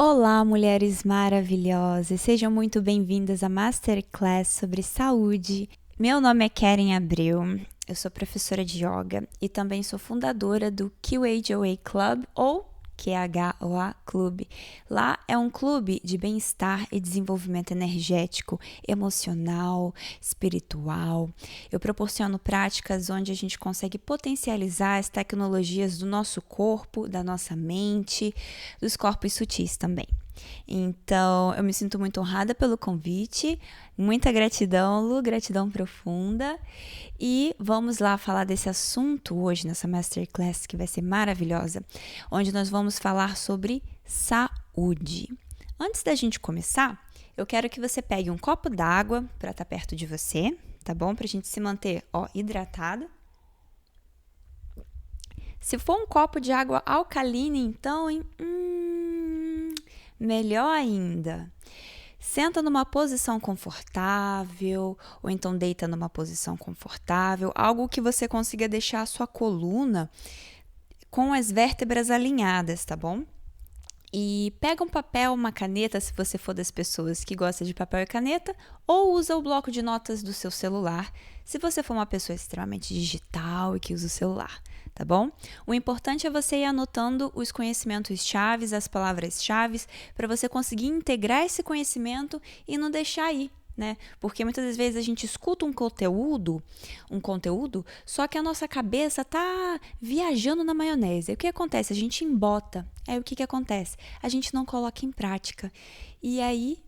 Olá, mulheres maravilhosas! Sejam muito bem-vindas à Masterclass sobre saúde. Meu nome é Keren Abreu, eu sou professora de yoga e também sou fundadora do QHOA Club ou QHOA Club. Lá é um clube de bem-estar e desenvolvimento energético, emocional, espiritual. Eu proporciono práticas onde a gente consegue potencializar as tecnologias do nosso corpo, da nossa mente, dos corpos sutis também. Então, eu me sinto muito honrada pelo convite, muita gratidão, Lu, gratidão profunda. E vamos lá falar desse assunto hoje nessa Masterclass que vai ser maravilhosa, onde nós vamos falar sobre saúde. Antes da gente começar, eu quero que você pegue um copo d'água para estar perto de você, tá bom? Para a gente se manter, hidratada. Se for um copo de água alcalina, então, melhor ainda. Senta numa posição confortável, ou então deita numa posição confortável, algo que você consiga deixar a sua coluna com as vértebras alinhadas, tá bom? E pega um papel, uma caneta, se você for das pessoas que gosta de papel e caneta, ou usa o bloco de notas do seu celular, se você for uma pessoa extremamente digital e que usa o celular, tá bom? O importante é você ir anotando os conhecimentos chaves, as palavras-chaves, para você conseguir integrar esse conhecimento e não deixar ir, né? Porque muitas das vezes a gente escuta um conteúdo, só que a nossa cabeça tá viajando na maionese. E o que acontece? A gente embota. Aí o que acontece? A gente não coloca em prática. E aí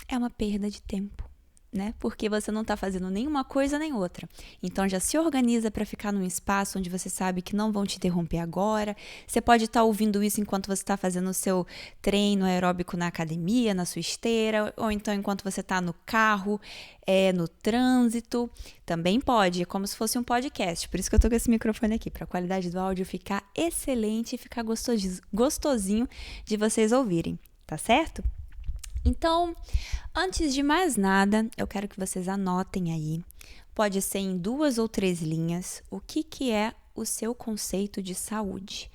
é uma perda de tempo, né? Porque você não está fazendo nenhuma coisa nem outra. Então já se organiza para ficar num espaço onde você sabe que não vão te interromper agora. Você pode estar ouvindo isso enquanto você está fazendo o seu treino aeróbico na academia, na sua esteira, ou então enquanto você está no carro, no trânsito. Também pode, é como se fosse um podcast. Por isso que eu tô com esse microfone aqui, para a qualidade do áudio ficar excelente e ficar gostosinho de vocês ouvirem, tá certo? Então, antes de mais nada, eu quero que vocês anotem aí, pode ser em 2 ou 3 linhas, o que é o seu conceito de saúde.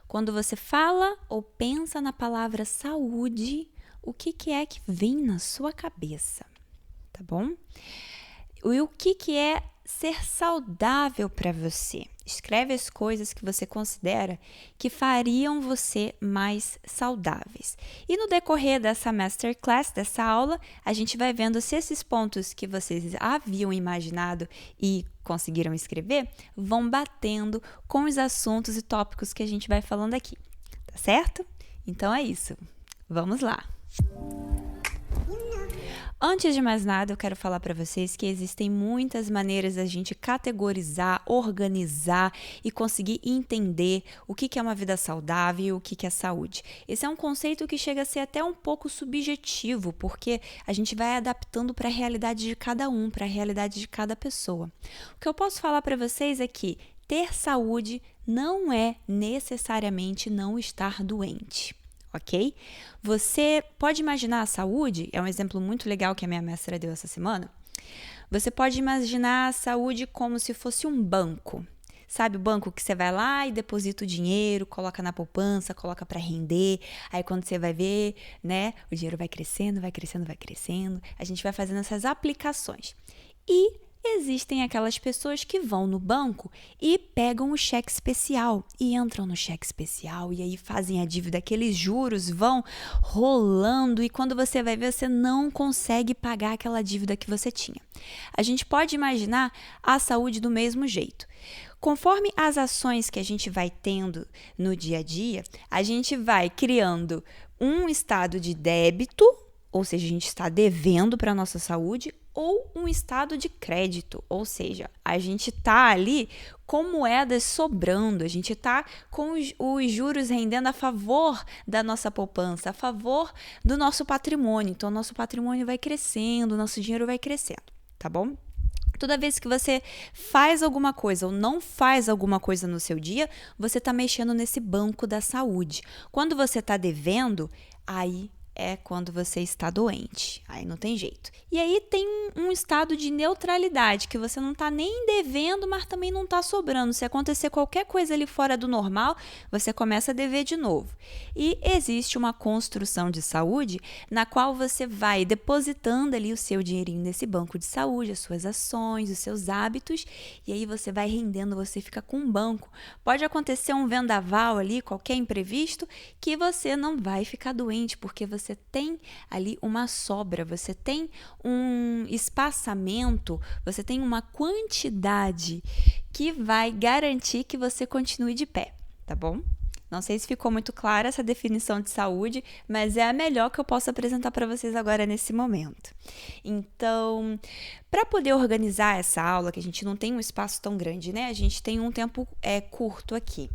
Quando você fala ou pensa na palavra saúde, o que é que vem na sua cabeça, tá bom? E o que é ser saudável para você? Escreve as coisas que você considera que fariam você mais saudáveis. E no decorrer dessa Masterclass, dessa aula, a gente vai vendo se esses pontos que vocês haviam imaginado e conseguiram escrever vão batendo com os assuntos e tópicos que a gente vai falando aqui, tá certo? Então é isso. Vamos lá! Antes de mais nada, eu quero falar para vocês que existem muitas maneiras da gente categorizar, organizar e conseguir entender o que é uma vida saudável e o que é saúde. Esse é um conceito que chega a ser até um pouco subjetivo, porque a gente vai adaptando para a realidade de cada um, para a realidade de cada pessoa. O que eu posso falar para vocês é que ter saúde não é necessariamente não estar doente. Ok? Você pode imaginar a saúde, é um exemplo muito legal que a minha mestra deu essa semana. Você pode imaginar a saúde como se fosse um banco. Sabe o banco que você vai lá e deposita o dinheiro, coloca na poupança, coloca para render. Aí quando você vai ver, né, o dinheiro vai crescendo, vai crescendo, vai crescendo. A gente vai fazendo essas aplicações. E existem aquelas pessoas que vão no banco e pegam o cheque especial e entram no cheque especial e aí fazem a dívida, aqueles juros vão rolando e quando você vai ver, você não consegue pagar aquela dívida que você tinha. A gente pode imaginar a saúde do mesmo jeito. Conforme as ações que a gente vai tendo no dia a dia, a gente vai criando um estado de débito, ou seja, a gente está devendo para a nossa saúde, ou um estado de crédito, ou seja, a gente está ali com moedas sobrando, a gente está com os juros rendendo a favor da nossa poupança, a favor do nosso patrimônio. Então, nosso patrimônio vai crescendo, nosso dinheiro vai crescendo, tá bom? Toda vez que você faz alguma coisa ou não faz alguma coisa no seu dia, você está mexendo nesse banco da saúde. Quando você está devendo, aí é quando você está doente. Aí não tem jeito. E aí tem um estado de neutralidade, que você não está nem devendo, mas também não está sobrando. Se acontecer qualquer coisa ali fora do normal, você começa a dever de novo. E existe uma construção de saúde na qual você vai depositando ali o seu dinheirinho nesse banco de saúde, as suas ações, os seus hábitos, e aí você vai rendendo, você fica com um banco. Pode acontecer um vendaval ali, qualquer imprevisto, que você não vai ficar doente, porque você tem ali uma sobra, você tem um espaçamento, você tem uma quantidade que vai garantir que você continue de pé, tá bom? Não sei se ficou muito clara essa definição de saúde, mas é a melhor que eu posso apresentar para vocês agora nesse momento. Então, para poder organizar essa aula, que a gente não tem um espaço tão grande, né? A gente tem um tempo curto aqui.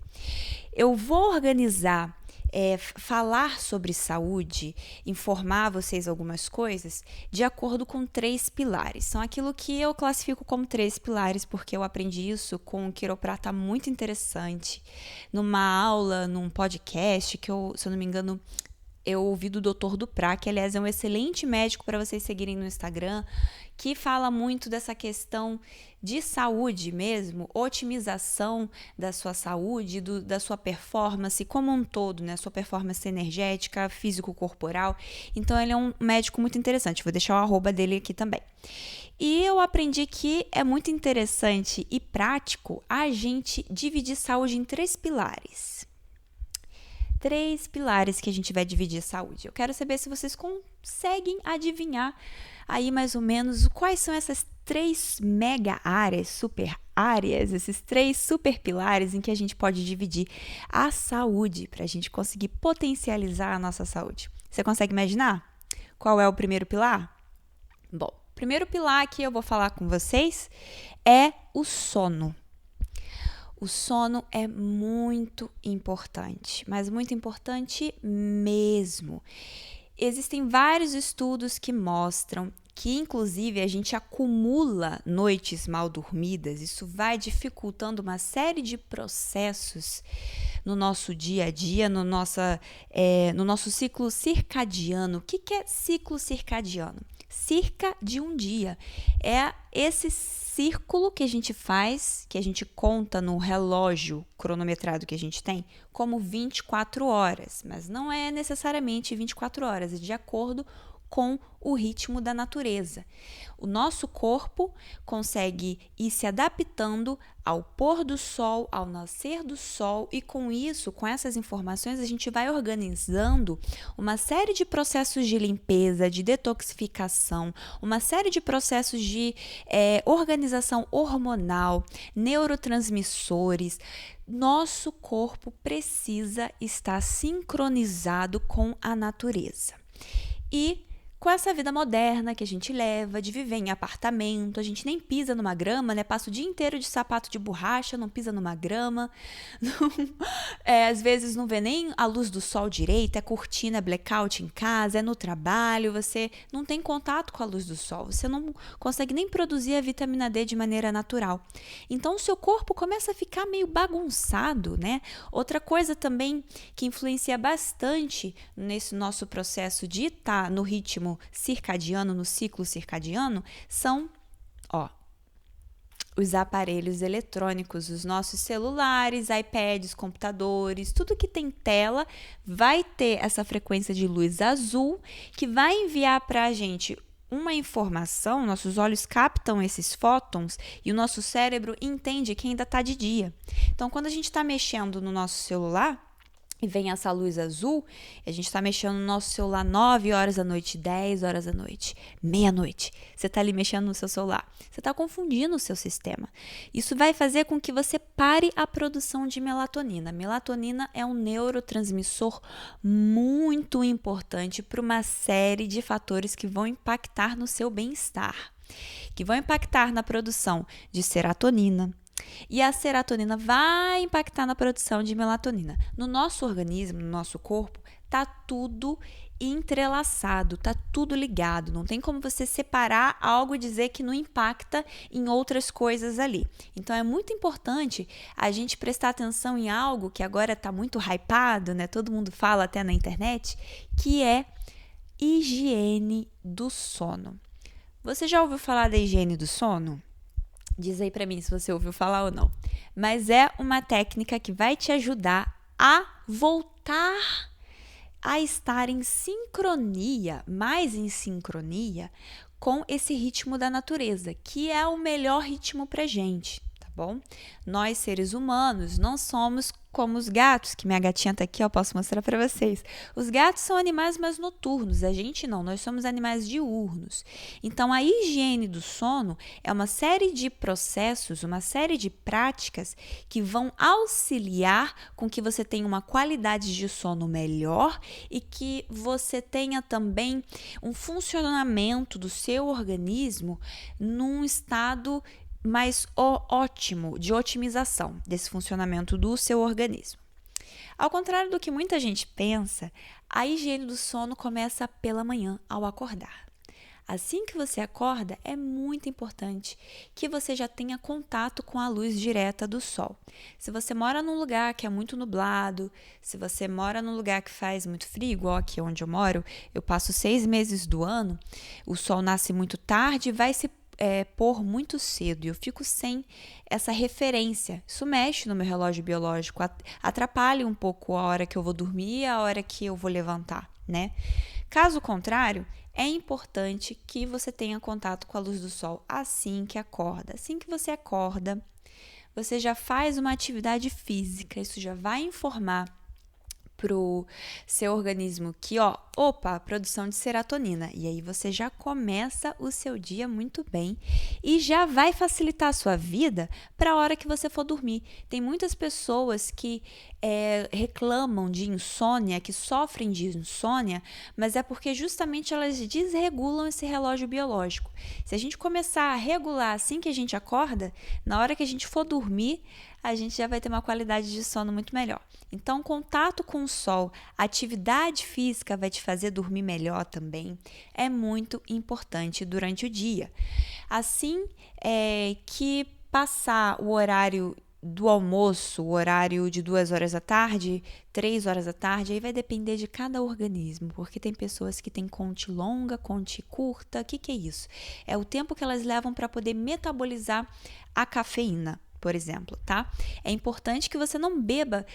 Eu vou organizar falar sobre saúde, informar vocês algumas coisas de acordo com 3 pilares. São aquilo que eu classifico como 3 pilares, porque eu aprendi isso com um quiroprata muito interessante, numa aula, num podcast, que eu, se eu não me engano, eu ouvi do Dr. Duprá, que aliás é um excelente médico para vocês seguirem no Instagram, que fala muito dessa questão de saúde mesmo, otimização da sua saúde, da sua performance como um todo, né? Sua performance energética, físico-corporal. Então ele é um médico muito interessante, vou deixar o arroba dele aqui também. E eu aprendi que é muito interessante e prático a gente dividir saúde em 3 pilares. 3 pilares que a gente vai dividir a saúde. Eu quero saber se vocês conseguem adivinhar aí mais ou menos quais são essas 3 mega áreas, super áreas, esses 3 super pilares em que a gente pode dividir a saúde para a gente conseguir potencializar a nossa saúde. Você consegue imaginar? Qual é o primeiro pilar? Bom, o primeiro pilar que eu vou falar com vocês é o sono. O sono é muito importante, mas muito importante mesmo. Existem vários estudos que mostram que, inclusive, a gente acumula noites mal dormidas. Isso vai dificultando uma série de processos no nosso dia a dia, no nosso ciclo circadiano. O que é ciclo circadiano? Circa de um dia. É esse círculo que a gente faz, que a gente conta no relógio cronometrado que a gente tem, como 24 horas. Mas não é necessariamente 24 horas, é de acordo com o ritmo da natureza. O nosso corpo consegue ir se adaptando ao pôr do sol, ao nascer do sol, e com isso, com essas informações, a gente vai organizando uma série de processos de limpeza, de detoxificação, uma série de processos de organização hormonal, neurotransmissores. Nosso corpo precisa estar sincronizado com a natureza. E com essa vida moderna que a gente leva, de viver em apartamento, a gente nem pisa numa grama, né? Passa o dia inteiro de sapato de borracha, não pisa numa grama, às vezes não vê nem a luz do sol direito, é cortina, é blackout em casa, é no trabalho, você não tem contato com a luz do sol, você não consegue nem produzir a vitamina D de maneira natural. Então, o seu corpo começa a ficar meio bagunçado, né? Outra coisa também que influencia bastante nesse nosso processo de estar no ritmo circadiano, no ciclo circadiano, são os aparelhos eletrônicos, os nossos celulares, iPads, computadores, tudo que tem tela vai ter essa frequência de luz azul que vai enviar para a gente uma informação. Nossos olhos captam esses fótons e o nosso cérebro entende que ainda está de dia. Então, quando a gente está mexendo no nosso celular e vem essa luz azul, a gente está mexendo no nosso celular 9 horas da noite, 10 horas da noite, meia-noite. Você está ali mexendo no seu celular. Você está confundindo o seu sistema. Isso vai fazer com que você pare a produção de melatonina. Melatonina é um neurotransmissor muito importante para uma série de fatores que vão impactar no seu bem-estar, que vão impactar na produção de serotonina. E a serotonina vai impactar na produção de melatonina. No nosso organismo, no nosso corpo, tá tudo entrelaçado, tá tudo ligado. Não tem como você separar algo e dizer que não impacta em outras coisas ali. Então, é muito importante a gente prestar atenção em algo que agora tá muito hypado, né? Todo mundo fala até na internet, que é higiene do sono. Você já ouviu falar da higiene do sono? Diz aí pra mim se você ouviu falar ou não. Mas é uma técnica que vai te ajudar a voltar a estar em sincronia, mais em sincronia, com esse ritmo da natureza, que é o melhor ritmo pra gente, tá bom? Nós, seres humanos, não somos como os gatos, que minha gatinha tá aqui, eu posso mostrar para vocês. Os gatos são animais mais noturnos, a gente não, nós somos animais diurnos. Então, a higiene do sono é uma série de processos, uma série de práticas que vão auxiliar com que você tenha uma qualidade de sono melhor e que você tenha também um funcionamento do seu organismo num estado mais ótimo, de otimização desse funcionamento do seu organismo. Ao contrário do que muita gente pensa, a higiene do sono começa pela manhã, ao acordar. Assim que você acorda, é muito importante que você já tenha contato com a luz direta do sol. Se você mora num lugar que é muito nublado, se você mora num lugar que faz muito frio, igual aqui onde eu moro, eu passo 6 meses do ano, o sol nasce muito tarde e vai se pôr muito cedo e eu fico sem essa referência. Isso mexe no meu relógio biológico, atrapalha um pouco a hora que eu vou dormir e a hora que eu vou levantar, né? Caso contrário, é importante que você tenha contato com a luz do sol assim que acorda. Assim que você acorda, você já faz uma atividade física, isso já vai informar pro seu organismo que, produção de serotonina. E aí você já começa o seu dia muito bem e já vai facilitar a sua vida para a hora que você for dormir. Tem muitas pessoas que reclamam de insônia, que sofrem de insônia, mas é porque justamente elas desregulam esse relógio biológico. Se a gente começar a regular assim que a gente acorda, na hora que a gente for dormir, a gente já vai ter uma qualidade de sono muito melhor. Então, contato com o sol, atividade física vai te fazer dormir melhor também, é muito importante durante o dia. Assim que passar o horário do almoço, o horário de 2 horas da tarde, 3 horas da tarde, aí vai depender de cada organismo, porque tem pessoas que têm conte longa, conte curta. O que é isso? É o tempo que elas levam para poder metabolizar a cafeína, por exemplo, tá? É importante que você não beba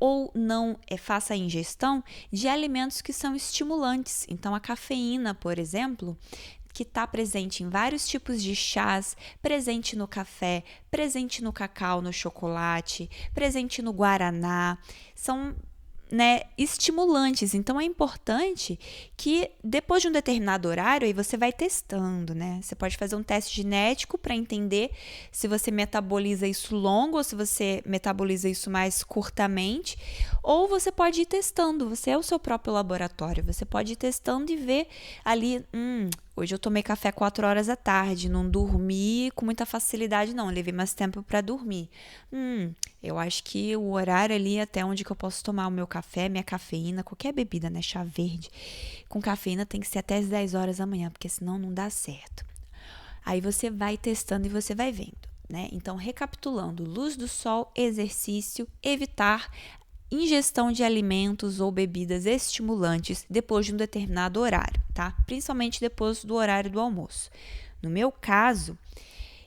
ou não faça a ingestão de alimentos que são estimulantes. Então, a cafeína, por exemplo, que está presente em vários tipos de chás, presente no café, presente no cacau, no chocolate, presente no guaraná, são estimulantes. Então é importante que depois de um determinado horário aí você vai testando, né? Você pode fazer um teste genético para entender se você metaboliza isso longo ou se você metaboliza isso mais curtamente, ou você pode ir testando. Você é o seu próprio laboratório. Você pode ir testando e ver ali, hoje eu tomei café 4 horas da tarde, não dormi com muita facilidade não, levei mais tempo para dormir. Eu acho que o horário ali até onde que eu posso tomar o meu café, minha cafeína, qualquer bebida, né, chá verde, com cafeína tem que ser até as 10 horas da manhã, porque senão não dá certo. Aí você vai testando e você vai vendo, né? Então, recapitulando, luz do sol, exercício, evitar ingestão de alimentos ou bebidas estimulantes depois de um determinado horário, tá? Principalmente depois do horário do almoço. No meu caso,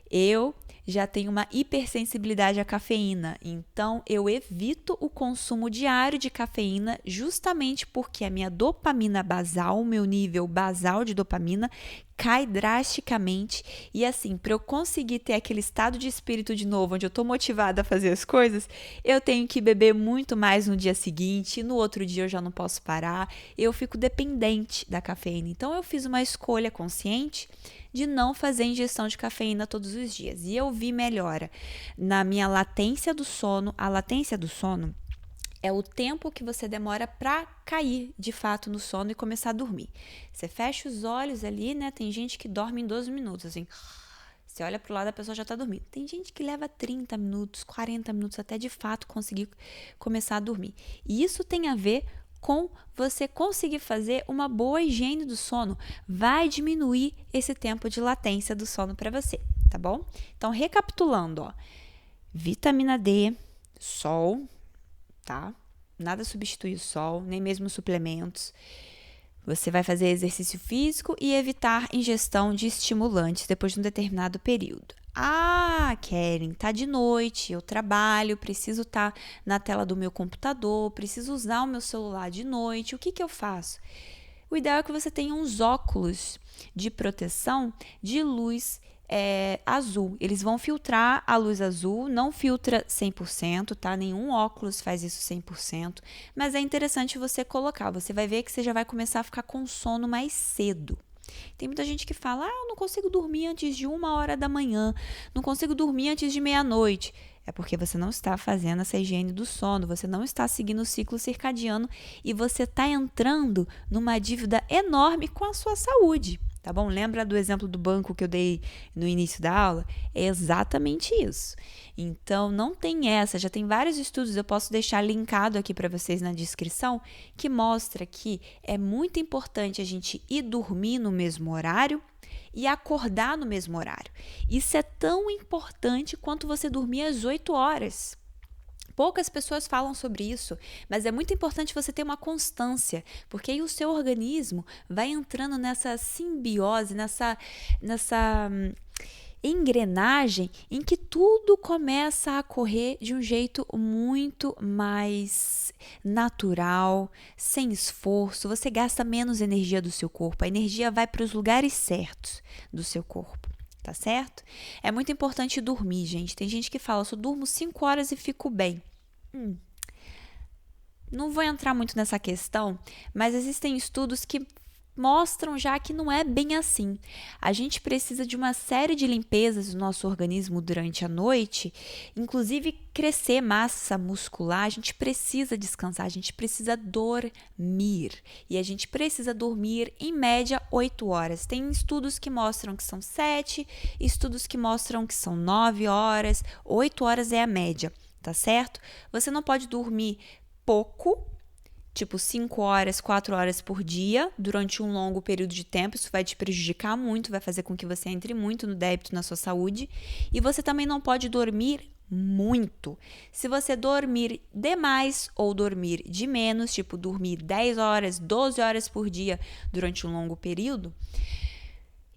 eu já tenho uma hipersensibilidade à cafeína, então eu evito o consumo diário de cafeína justamente porque a minha dopamina basal, o meu nível basal de dopamina cai drasticamente e assim, para eu conseguir ter aquele estado de espírito de novo, onde eu tô motivada a fazer as coisas, eu tenho que beber muito mais no dia seguinte, no outro dia eu já não posso parar, eu fico dependente da cafeína. Então eu fiz uma escolha consciente de não fazer ingestão de cafeína todos os dias. E eu vi melhora na minha latência do sono. A latência do sono é o tempo que você demora para cair de fato no sono e começar a dormir. Você fecha os olhos ali, né? Tem gente que dorme em 12 minutos, assim. Você olha pro lado, a pessoa já tá dormindo. Tem gente que leva 30 minutos, 40 minutos até de fato conseguir começar a dormir. E isso tem a ver com você conseguir fazer uma boa higiene do sono, vai diminuir esse tempo de latência do sono para você, tá bom? Então, recapitulando, vitamina D, sol, tá? Nada substitui o sol, nem mesmo suplementos. Você vai fazer exercício físico e evitar ingestão de estimulantes depois de um determinado período. Ah, Keren, tá de noite, eu trabalho, preciso estar na tela do meu computador, preciso usar o meu celular de noite, o que que eu faço? O ideal é que você tenha uns óculos de proteção de luz azul. Eles vão filtrar a luz azul, não filtra 100%, tá? Nenhum óculos faz isso 100%, mas é interessante você colocar. Você vai ver que você já vai começar a ficar com sono mais cedo. Tem muita gente que fala, eu não consigo dormir antes de 1h da manhã, não consigo dormir antes de meia-noite. É porque você não está fazendo essa higiene do sono, você não está seguindo o ciclo circadiano e você está entrando numa dívida enorme com a sua saúde, tá bom? Lembra do exemplo do banco que eu dei no início da aula? É exatamente isso. Então, não tem essa, já tem vários estudos, eu posso deixar linkado aqui para vocês na descrição, que mostra que é muito importante a gente ir dormir no mesmo horário e acordar no mesmo horário. Isso é tão importante quanto você dormir às 8 horas. Poucas pessoas falam sobre isso, mas é muito importante você ter uma constância, porque aí o seu organismo vai entrando nessa simbiose, nessa engrenagem em que tudo começa a correr de um jeito muito mais natural, sem esforço. Você gasta menos energia do seu corpo, a energia vai para os lugares certos do seu corpo. Tá certo? É muito importante dormir, gente. Tem gente que fala, eu só durmo 5 horas e fico bem. Não vou entrar muito nessa questão, mas existem estudos que mostram já que não é bem assim. A gente precisa de uma série de limpezas do nosso organismo durante a noite, inclusive crescer massa muscular, a gente precisa descansar, a gente precisa dormir. E a gente precisa dormir em média 8 horas. Tem estudos que mostram que são 7, estudos que mostram que são 9 horas, 8 horas é a média, tá certo? Você não pode dormir pouco, tipo 5 horas, 4 horas por dia, durante um longo período de tempo. Isso vai te prejudicar muito, vai fazer com que você entre muito no débito na sua saúde. E você também não pode dormir muito. Se você dormir demais ou dormir de menos, tipo dormir 10 horas, 12 horas por dia durante um longo período,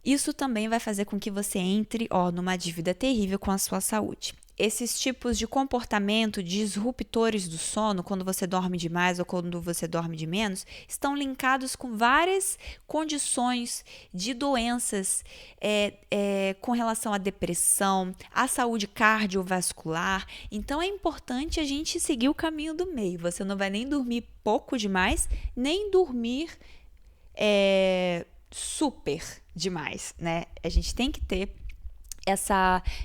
isso também vai fazer com que você entre numa dívida terrível com a sua saúde. Esses tipos de comportamento disruptores do sono, quando você dorme demais ou quando você dorme de menos, estão linkados com várias condições de doenças com relação à depressão, à saúde cardiovascular. Então, é importante a gente seguir o caminho do meio. Você não vai nem dormir pouco demais, nem dormir super demais, né? A gente tem que ter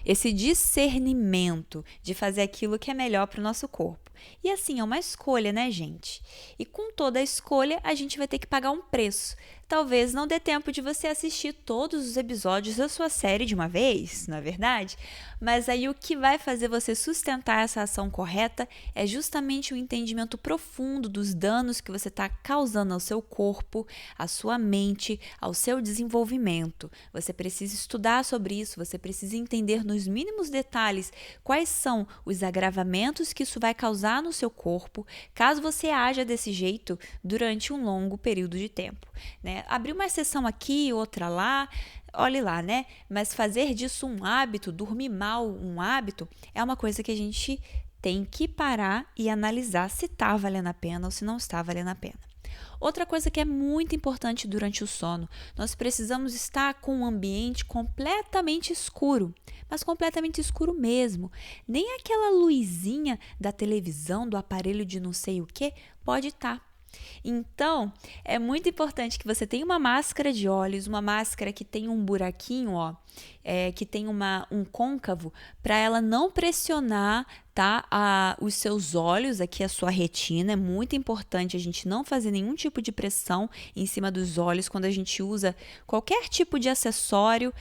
esse discernimento de fazer aquilo que é melhor para o nosso corpo. E assim, é uma escolha, né, gente? E com toda a escolha, a gente vai ter que pagar um preço. Talvez não dê tempo de você assistir todos os episódios da sua série de uma vez, não é verdade? Mas aí o que vai fazer você sustentar essa ação correta é justamente o entendimento profundo dos danos que você está causando ao seu corpo, à sua mente, ao seu desenvolvimento. Você precisa estudar sobre isso, você precisa entender nos mínimos detalhes quais são os agravamentos que isso vai causar no seu corpo, caso você haja desse jeito durante um longo período de tempo, né? Abrir uma exceção aqui, outra lá, olhe lá, né? Mas fazer disso um hábito, dormir mal um hábito, é uma coisa que a gente tem que parar e analisar se está valendo a pena ou se não está valendo a pena. Outra coisa que é muito importante durante o sono, nós precisamos estar com um ambiente completamente escuro, mas completamente escuro mesmo. Nem aquela luzinha da televisão, do aparelho de não sei o que, pode estar. Então, é muito importante que você tenha uma máscara de olhos, uma máscara que tem um buraquinho, que tem um côncavo, para ela não pressionar, tá, os seus olhos, aqui a sua retina. É muito importante a gente não fazer nenhum tipo de pressão em cima dos olhos quando a gente usa qualquer tipo de acessório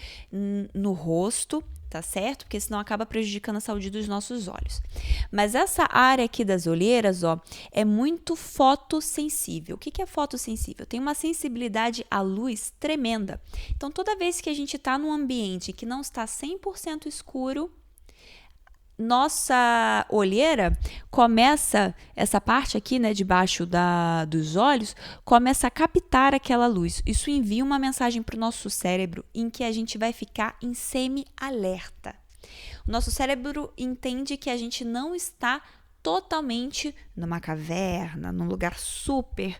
no rosto, tá certo? Porque senão acaba prejudicando a saúde dos nossos olhos. Mas essa área aqui das olheiras, é muito fotossensível. O que é fotossensível? Tem uma sensibilidade à luz tremenda. Então, toda vez que a gente está num ambiente que não está 100% escuro, nossa olheira começa, essa parte aqui, né, debaixo dos olhos, começa a captar aquela luz. Isso envia uma mensagem para o nosso cérebro em que a gente vai ficar em semi-alerta. O nosso cérebro entende que a gente não está totalmente numa caverna, num lugar super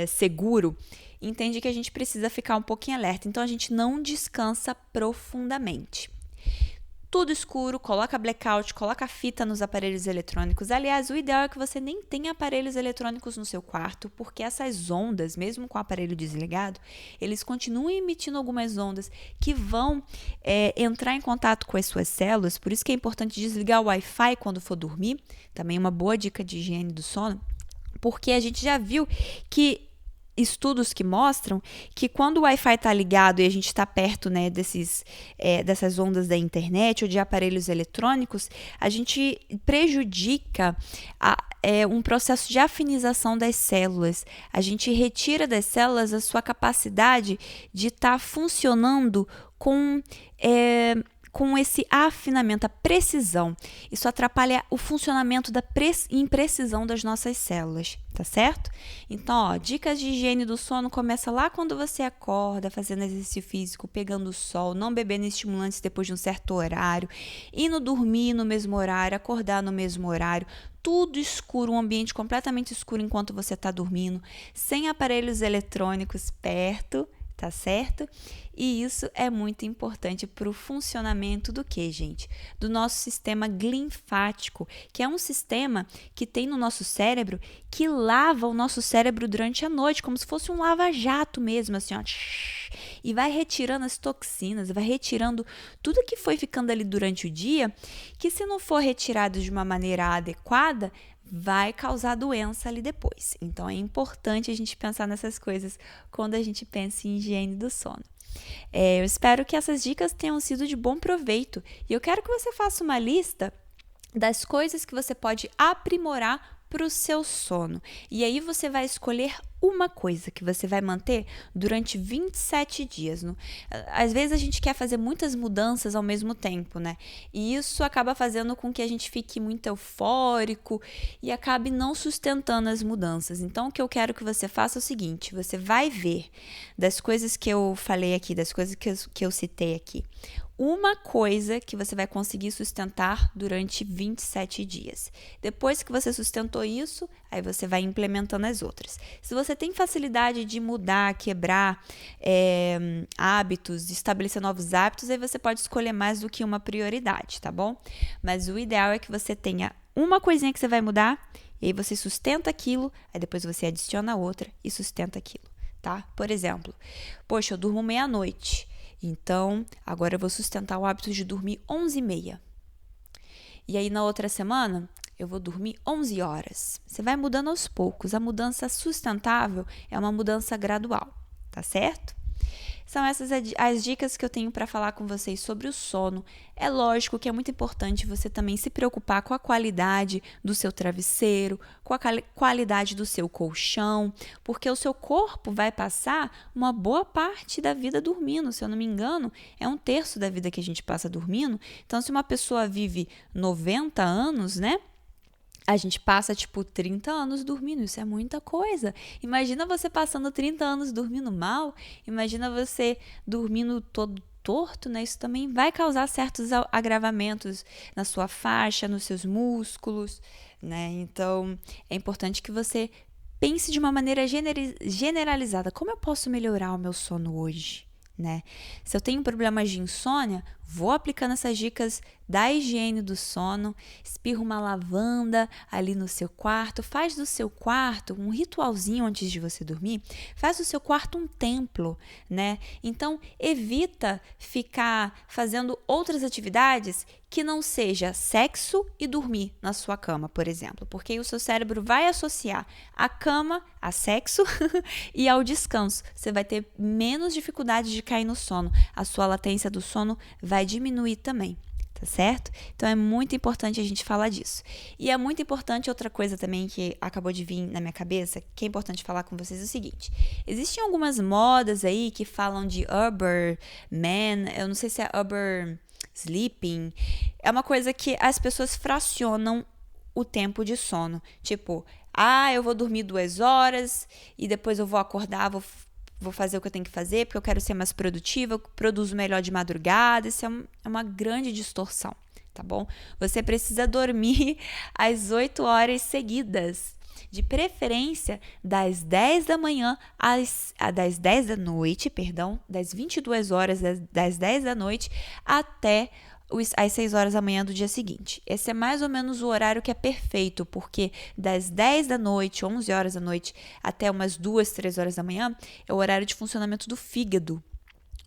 seguro. Entende que a gente precisa ficar um pouquinho alerta. Então, a gente não descansa profundamente. Tudo escuro, coloca blackout, coloca fita nos aparelhos eletrônicos. Aliás, o ideal é que você nem tenha aparelhos eletrônicos no seu quarto, porque essas ondas, mesmo com o aparelho desligado, eles continuam emitindo algumas ondas que vão entrar em contato com as suas células. Por isso que é importante desligar o Wi-Fi quando for dormir. Também uma boa dica de higiene do sono, porque a gente já viu que estudos que mostram que quando o Wi-Fi está ligado e a gente está perto, né, dessas ondas da internet ou de aparelhos eletrônicos, a gente prejudica um processo de afinização das células. A gente retira das células a sua capacidade de estar funcionando com esse afinamento, a precisão. Isso atrapalha o funcionamento da imprecisão das nossas células, tá certo? Então, dicas de higiene do sono começa lá quando você acorda, fazendo exercício físico, pegando o sol, não bebendo estimulantes depois de um certo horário, indo dormir no mesmo horário, acordar no mesmo horário, tudo escuro, um ambiente completamente escuro enquanto você está dormindo, sem aparelhos eletrônicos perto, tá certo? E isso é muito importante para o funcionamento do que, gente? Do nosso sistema linfático, que é um sistema que tem no nosso cérebro que lava o nosso cérebro durante a noite, como se fosse um lava-jato mesmo, assim, ó. E vai retirando as toxinas, vai retirando tudo que foi ficando ali durante o dia, que se não for retirado de uma maneira adequada, vai causar doença ali depois. Então, é importante a gente pensar nessas coisas quando a gente pensa em higiene do sono. Eu espero que essas dicas tenham sido de bom proveito e eu quero que você faça uma lista das coisas que você pode aprimorar para o seu sono. E aí você vai escolher uma coisa que você vai manter durante 27 dias. Às vezes a gente quer fazer muitas mudanças ao mesmo tempo, né? E isso acaba fazendo com que a gente fique muito eufórico e acabe não sustentando as mudanças. Então, o que eu quero que você faça é o seguinte: você vai ver das coisas que eu falei aqui, das coisas que eu citei aqui, uma coisa que você vai conseguir sustentar durante 27 dias. Depois que você sustentou isso, aí você vai implementando as outras. Se você tem facilidade de mudar, quebrar hábitos, de estabelecer novos hábitos, aí você pode escolher mais do que uma prioridade, tá bom? Mas o ideal é que você tenha uma coisinha que você vai mudar, e aí você sustenta aquilo, aí depois você adiciona outra e sustenta aquilo, tá? Por exemplo, poxa, eu durmo meia-noite. Então, agora eu vou sustentar o hábito de dormir 11h30. E aí, na outra semana, eu vou dormir 11 horas. Você vai mudando aos poucos. A mudança sustentável é uma mudança gradual, tá certo? São essas as dicas que eu tenho para falar com vocês sobre o sono. É lógico que é muito importante você também se preocupar com a qualidade do seu travesseiro, com a qualidade do seu colchão, porque o seu corpo vai passar uma boa parte da vida dormindo. Se eu não me engano, é 1/3 da vida que a gente passa dormindo. Então, se uma pessoa vive 90 anos, né? A gente passa, 30 anos dormindo, isso é muita coisa. Imagina você passando 30 anos dormindo mal, imagina você dormindo todo torto, né? Isso também vai causar certos agravamentos na sua faixa, nos seus músculos, né? Então, é importante que você pense de uma maneira generalizada. Como eu posso melhorar o meu sono hoje? Né? Se eu tenho problemas de insônia, vou aplicando essas dicas da higiene do sono, espirra uma lavanda ali no seu quarto, faz do seu quarto um ritualzinho antes de você dormir, faz do seu quarto um templo, né? Então, evita ficar fazendo outras atividades que não seja sexo e dormir na sua cama, por exemplo, porque aí o seu cérebro vai associar a cama a sexo e ao descanso. Você vai ter menos dificuldade de cair no sono, a sua latência do sono vai diminuir também. Tá certo? Então, é muito importante a gente falar disso. E é muito importante outra coisa também que acabou de vir na minha cabeça, que é importante falar com vocês, é o seguinte. Existem algumas modas aí que falam de Uber Man, eu não sei se é Uber sleeping, é uma coisa que as pessoas fracionam o tempo de sono. Tipo, eu vou dormir 2 horas e depois eu vou acordar, vou fazer o que eu tenho que fazer porque eu quero ser mais produtiva, eu produzo melhor de madrugada. Isso é uma grande distorção, tá bom? Você precisa dormir às 8 horas seguidas. De preferência, das 10 da manhã das 10 da noite, das 22 horas, das 10 da noite até às 6 horas da manhã do dia seguinte. Esse é mais ou menos o horário que é perfeito, porque das 10 da noite, 11 horas da noite, até umas 2, 3 horas da manhã, é o horário de funcionamento do fígado.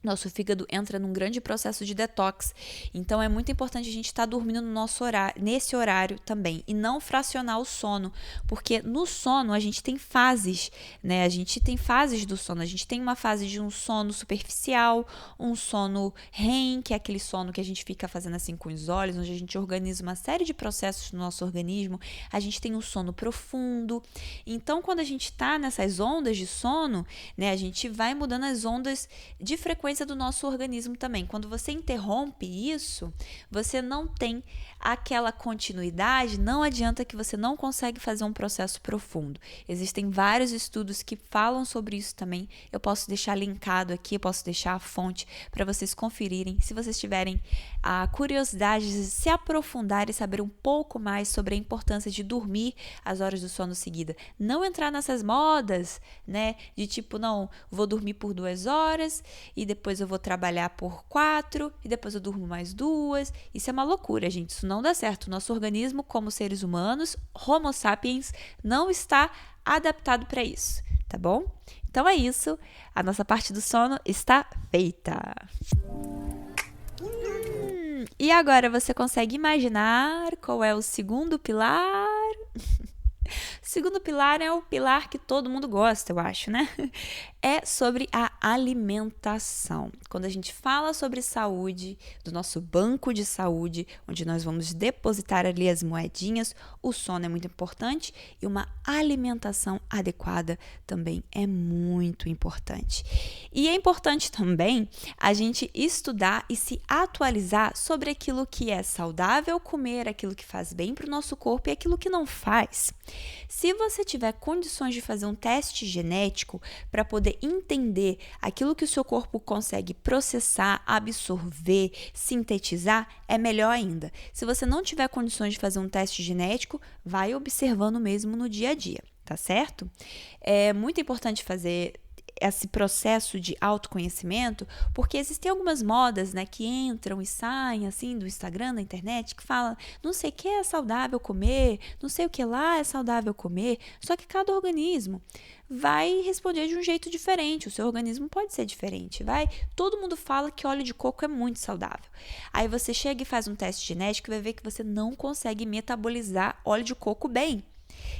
Nosso fígado entra num grande processo de detox. Então, é muito importante a gente estar dormindo no nosso horário, nesse horário também. E não fracionar o sono. Porque no sono, a gente tem fases, né? A gente tem fases do sono. A gente tem uma fase de um sono superficial, um sono REM, que é aquele sono que a gente fica fazendo assim com os olhos, onde a gente organiza uma série de processos no nosso organismo. A gente tem um sono profundo. Então, quando a gente está nessas ondas de sono, né? A gente vai mudando as ondas de frequência do nosso organismo também. Quando você interrompe isso, você não tem aquela continuidade, não adianta que você não consegue fazer um processo profundo. Existem vários estudos que falam sobre isso também. Eu posso deixar linkado aqui, eu posso deixar a fonte para vocês conferirem. Se vocês tiverem a curiosidade de se aprofundar e saber um pouco mais sobre a importância de dormir as horas do sono seguida. Não entrar nessas modas, né? De tipo, não, vou dormir por 2 horas e depois eu vou trabalhar por 4 e depois eu durmo mais 2. Isso é uma loucura, gente. Isso não dá certo. O nosso organismo, como seres humanos, Homo sapiens, não está adaptado para isso, tá bom? Então é isso. A nossa parte do sono está feita. E agora você consegue imaginar qual é o segundo pilar? O segundo pilar é o pilar que todo mundo gosta, eu acho, né? É sobre a alimentação. Quando a gente fala sobre saúde, do nosso banco de saúde, onde nós vamos depositar ali as moedinhas, o sono é muito importante e uma alimentação adequada também é muito importante. E é importante também a gente estudar e se atualizar sobre aquilo que é saudável comer, aquilo que faz bem para o nosso corpo e aquilo que não faz. Se você tiver condições de fazer um teste genético para poder entender aquilo que o seu corpo consegue processar, absorver, sintetizar, é melhor ainda. Se você não tiver condições de fazer um teste genético, vai observando mesmo no dia a dia, tá certo? É muito importante fazer esse processo de autoconhecimento, porque existem algumas modas, né, que entram e saem assim do Instagram, da internet, que falam, não sei o que é saudável comer, não sei o que lá é saudável comer, só que cada organismo vai responder de um jeito diferente, o seu organismo pode ser diferente, todo mundo fala que óleo de coco é muito saudável, aí você chega e faz um teste genético e vai ver que você não consegue metabolizar óleo de coco bem.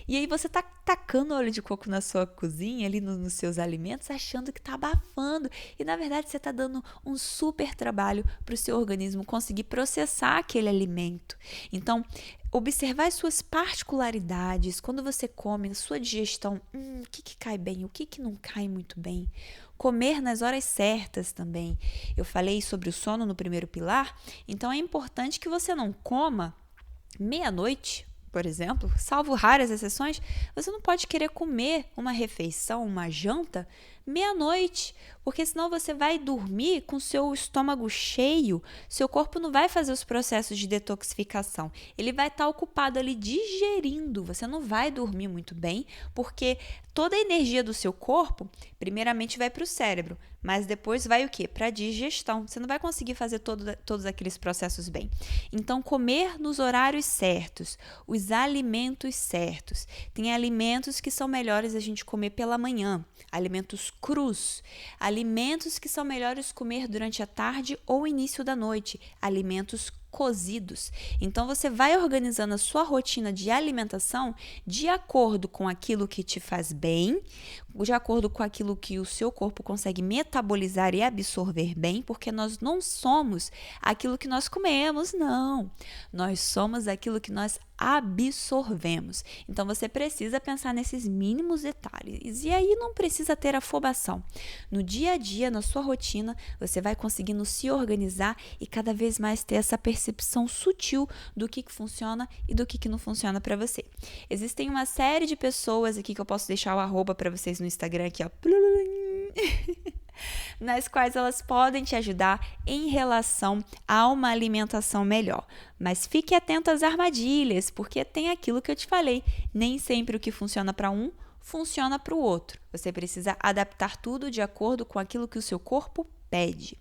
E aí você tá tacando óleo de coco na sua cozinha, ali nos seus alimentos, achando que tá abafando. E na verdade você tá dando um super trabalho para o seu organismo conseguir processar aquele alimento. Então, observar as suas particularidades, quando você come, a sua digestão, o que cai bem, o que não cai muito bem. Comer nas horas certas também. Eu falei sobre o sono no primeiro pilar, então é importante que você não coma meia-noite, por exemplo, salvo raras exceções, você não pode querer comer uma refeição, uma janta, meia-noite, porque senão você vai dormir com seu estômago cheio, seu corpo não vai fazer os processos de detoxificação, ele vai estar ocupado ali digerindo, você não vai dormir muito bem, porque toda a energia do seu corpo, primeiramente vai para o cérebro, mas depois vai o quê? Para a digestão, você não vai conseguir fazer todos aqueles processos bem. Então, comer nos horários certos, os alimentos certos, tem alimentos que são melhores a gente comer pela manhã, alimentos crus, alimentos que são melhores comer durante a tarde ou início da noite, alimentos cozidos. Então você vai organizando a sua rotina de alimentação de acordo com aquilo que te faz bem, de acordo com aquilo que o seu corpo consegue metabolizar e absorver bem, porque nós não somos aquilo que nós comemos, não. Nós somos aquilo que nós absorvemos. Então, você precisa pensar nesses mínimos detalhes. E aí não precisa ter afobação. No dia a dia, na sua rotina, você vai conseguindo se organizar e cada vez mais ter essa percepção sutil do que funciona e do que não funciona para você. Existem uma série de pessoas aqui que eu posso deixar o arroba para vocês no Instagram aqui, ó. Nas quais elas podem te ajudar em relação a uma alimentação melhor. Mas fique atento às armadilhas, porque tem aquilo que eu te falei, nem sempre o que funciona para um funciona para o outro. Você precisa adaptar tudo de acordo com aquilo que o seu corpo pede.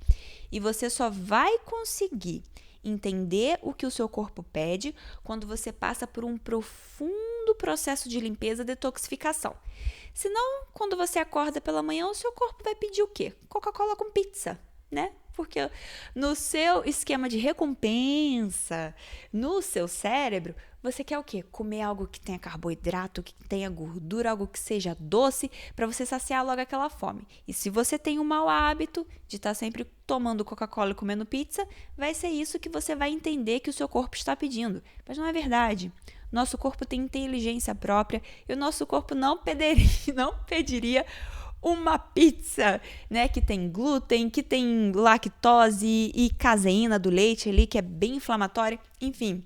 E você só vai conseguir entender o que o seu corpo pede quando você passa por um profundo processo de limpeza e detoxificação. Senão, quando você acorda pela manhã, o seu corpo vai pedir o quê? Coca-Cola com pizza, né? Porque no seu esquema de recompensa, no seu cérebro, você quer o quê? Comer algo que tenha carboidrato, que tenha gordura, algo que seja doce, para você saciar logo aquela fome. E se você tem um mau hábito de estar sempre tomando Coca-Cola e comendo pizza, vai ser isso que você vai entender que o seu corpo está pedindo. Mas não é verdade. Nosso corpo tem inteligência própria e o nosso corpo não pediria uma pizza, né, que tem glúten, que tem lactose e caseína do leite ali, que é bem inflamatório, enfim.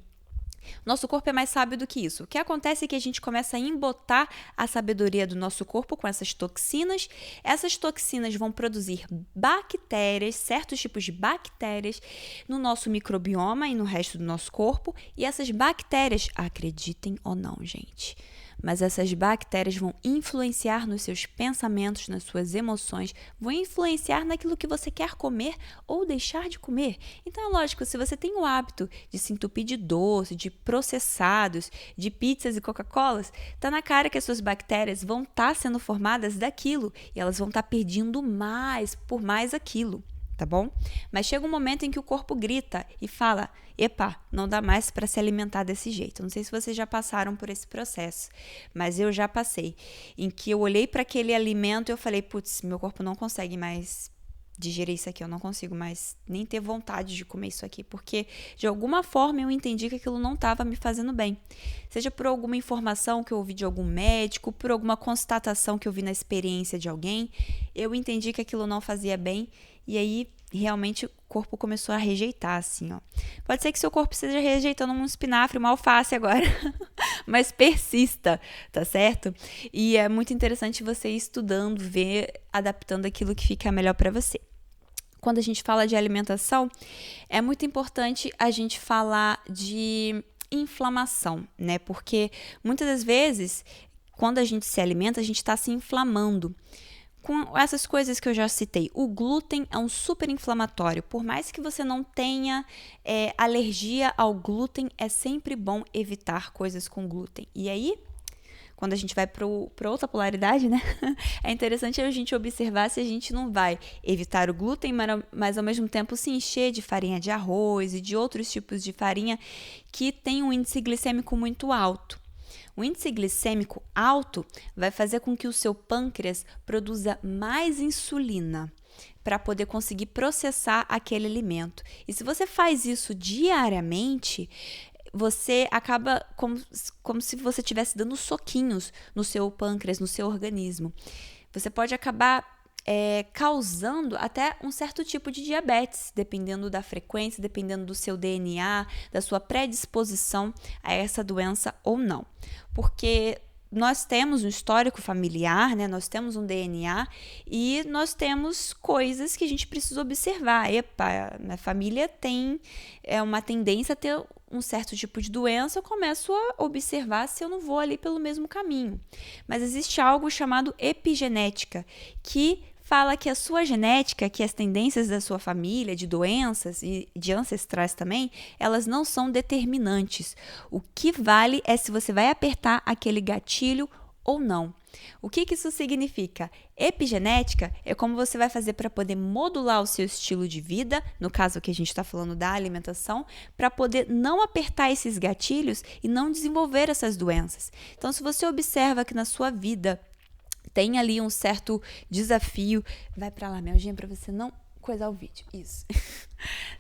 Nosso corpo é mais sábio do que isso. O que acontece é que a gente começa a embotar a sabedoria do nosso corpo com essas toxinas. Essas toxinas vão produzir bactérias, certos tipos de bactérias no nosso microbioma e no resto do nosso corpo. E essas bactérias, acreditem ou não, gente, mas essas bactérias vão influenciar nos seus pensamentos, nas suas emoções, vão influenciar naquilo que você quer comer ou deixar de comer. Então, é lógico, se você tem o hábito de se entupir de doce, de processados, de pizzas e Coca-Colas, tá na cara que as suas bactérias vão estar sendo formadas daquilo e elas vão estar pedindo mais por mais aquilo. Tá bom? Mas chega um momento em que o corpo grita e fala: epa, não dá mais para se alimentar desse jeito. Não sei se vocês já passaram por esse processo, mas eu já passei. Em que eu olhei para aquele alimento e eu falei: putz, meu corpo não consegue mais digerir isso aqui, eu não consigo mais nem ter vontade de comer isso aqui, porque de alguma forma eu entendi que aquilo não estava me fazendo bem. Seja por alguma informação que eu ouvi de algum médico, por alguma constatação que eu vi na experiência de alguém, eu entendi que aquilo não fazia bem. E aí, realmente, o corpo começou a rejeitar, assim, ó. Pode ser que seu corpo esteja rejeitando um espinafre, uma alface agora, mas persista, tá certo? E é muito interessante você ir estudando, ver, adaptando aquilo que fica melhor para você. Quando a gente fala de alimentação, é muito importante a gente falar de inflamação, né? Porque muitas das vezes, quando a gente se alimenta, a gente está se inflamando. Com essas coisas que eu já citei, o glúten é um super inflamatório. Por mais que você não tenha alergia ao glúten, é sempre bom evitar coisas com glúten. E aí, quando a gente vai para outra polaridade, né? É interessante a gente observar se a gente não vai evitar o glúten, mas ao mesmo tempo se encher de farinha de arroz e de outros tipos de farinha que tem um índice glicêmico muito alto. O índice glicêmico alto vai fazer com que o seu pâncreas produza mais insulina para poder conseguir processar aquele alimento. E se você faz isso diariamente, você acaba como se você estivesse dando soquinhos no seu pâncreas, no seu organismo. Você pode acabar causando até um certo tipo de diabetes, dependendo da frequência, dependendo do seu DNA, da sua predisposição a essa doença ou não. Porque nós temos um histórico familiar, né? Nós temos um DNA e nós temos coisas que a gente precisa observar. Epa, minha família tem uma tendência a ter um certo tipo de doença, eu começo a observar se eu não vou ali pelo mesmo caminho. Mas existe algo chamado epigenética, que fala que a sua genética, que as tendências da sua família, de doenças e de ancestrais também, elas não são determinantes. O que vale é se você vai apertar aquele gatilho ou não. O que isso significa? Epigenética é como você vai fazer para poder modular o seu estilo de vida, no caso que a gente está falando da alimentação, para poder não apertar esses gatilhos e não desenvolver essas doenças. Então, se você observa que na sua vida tem ali um certo desafio, vai para lá, Melzinha, para você não coisar o vídeo. Isso.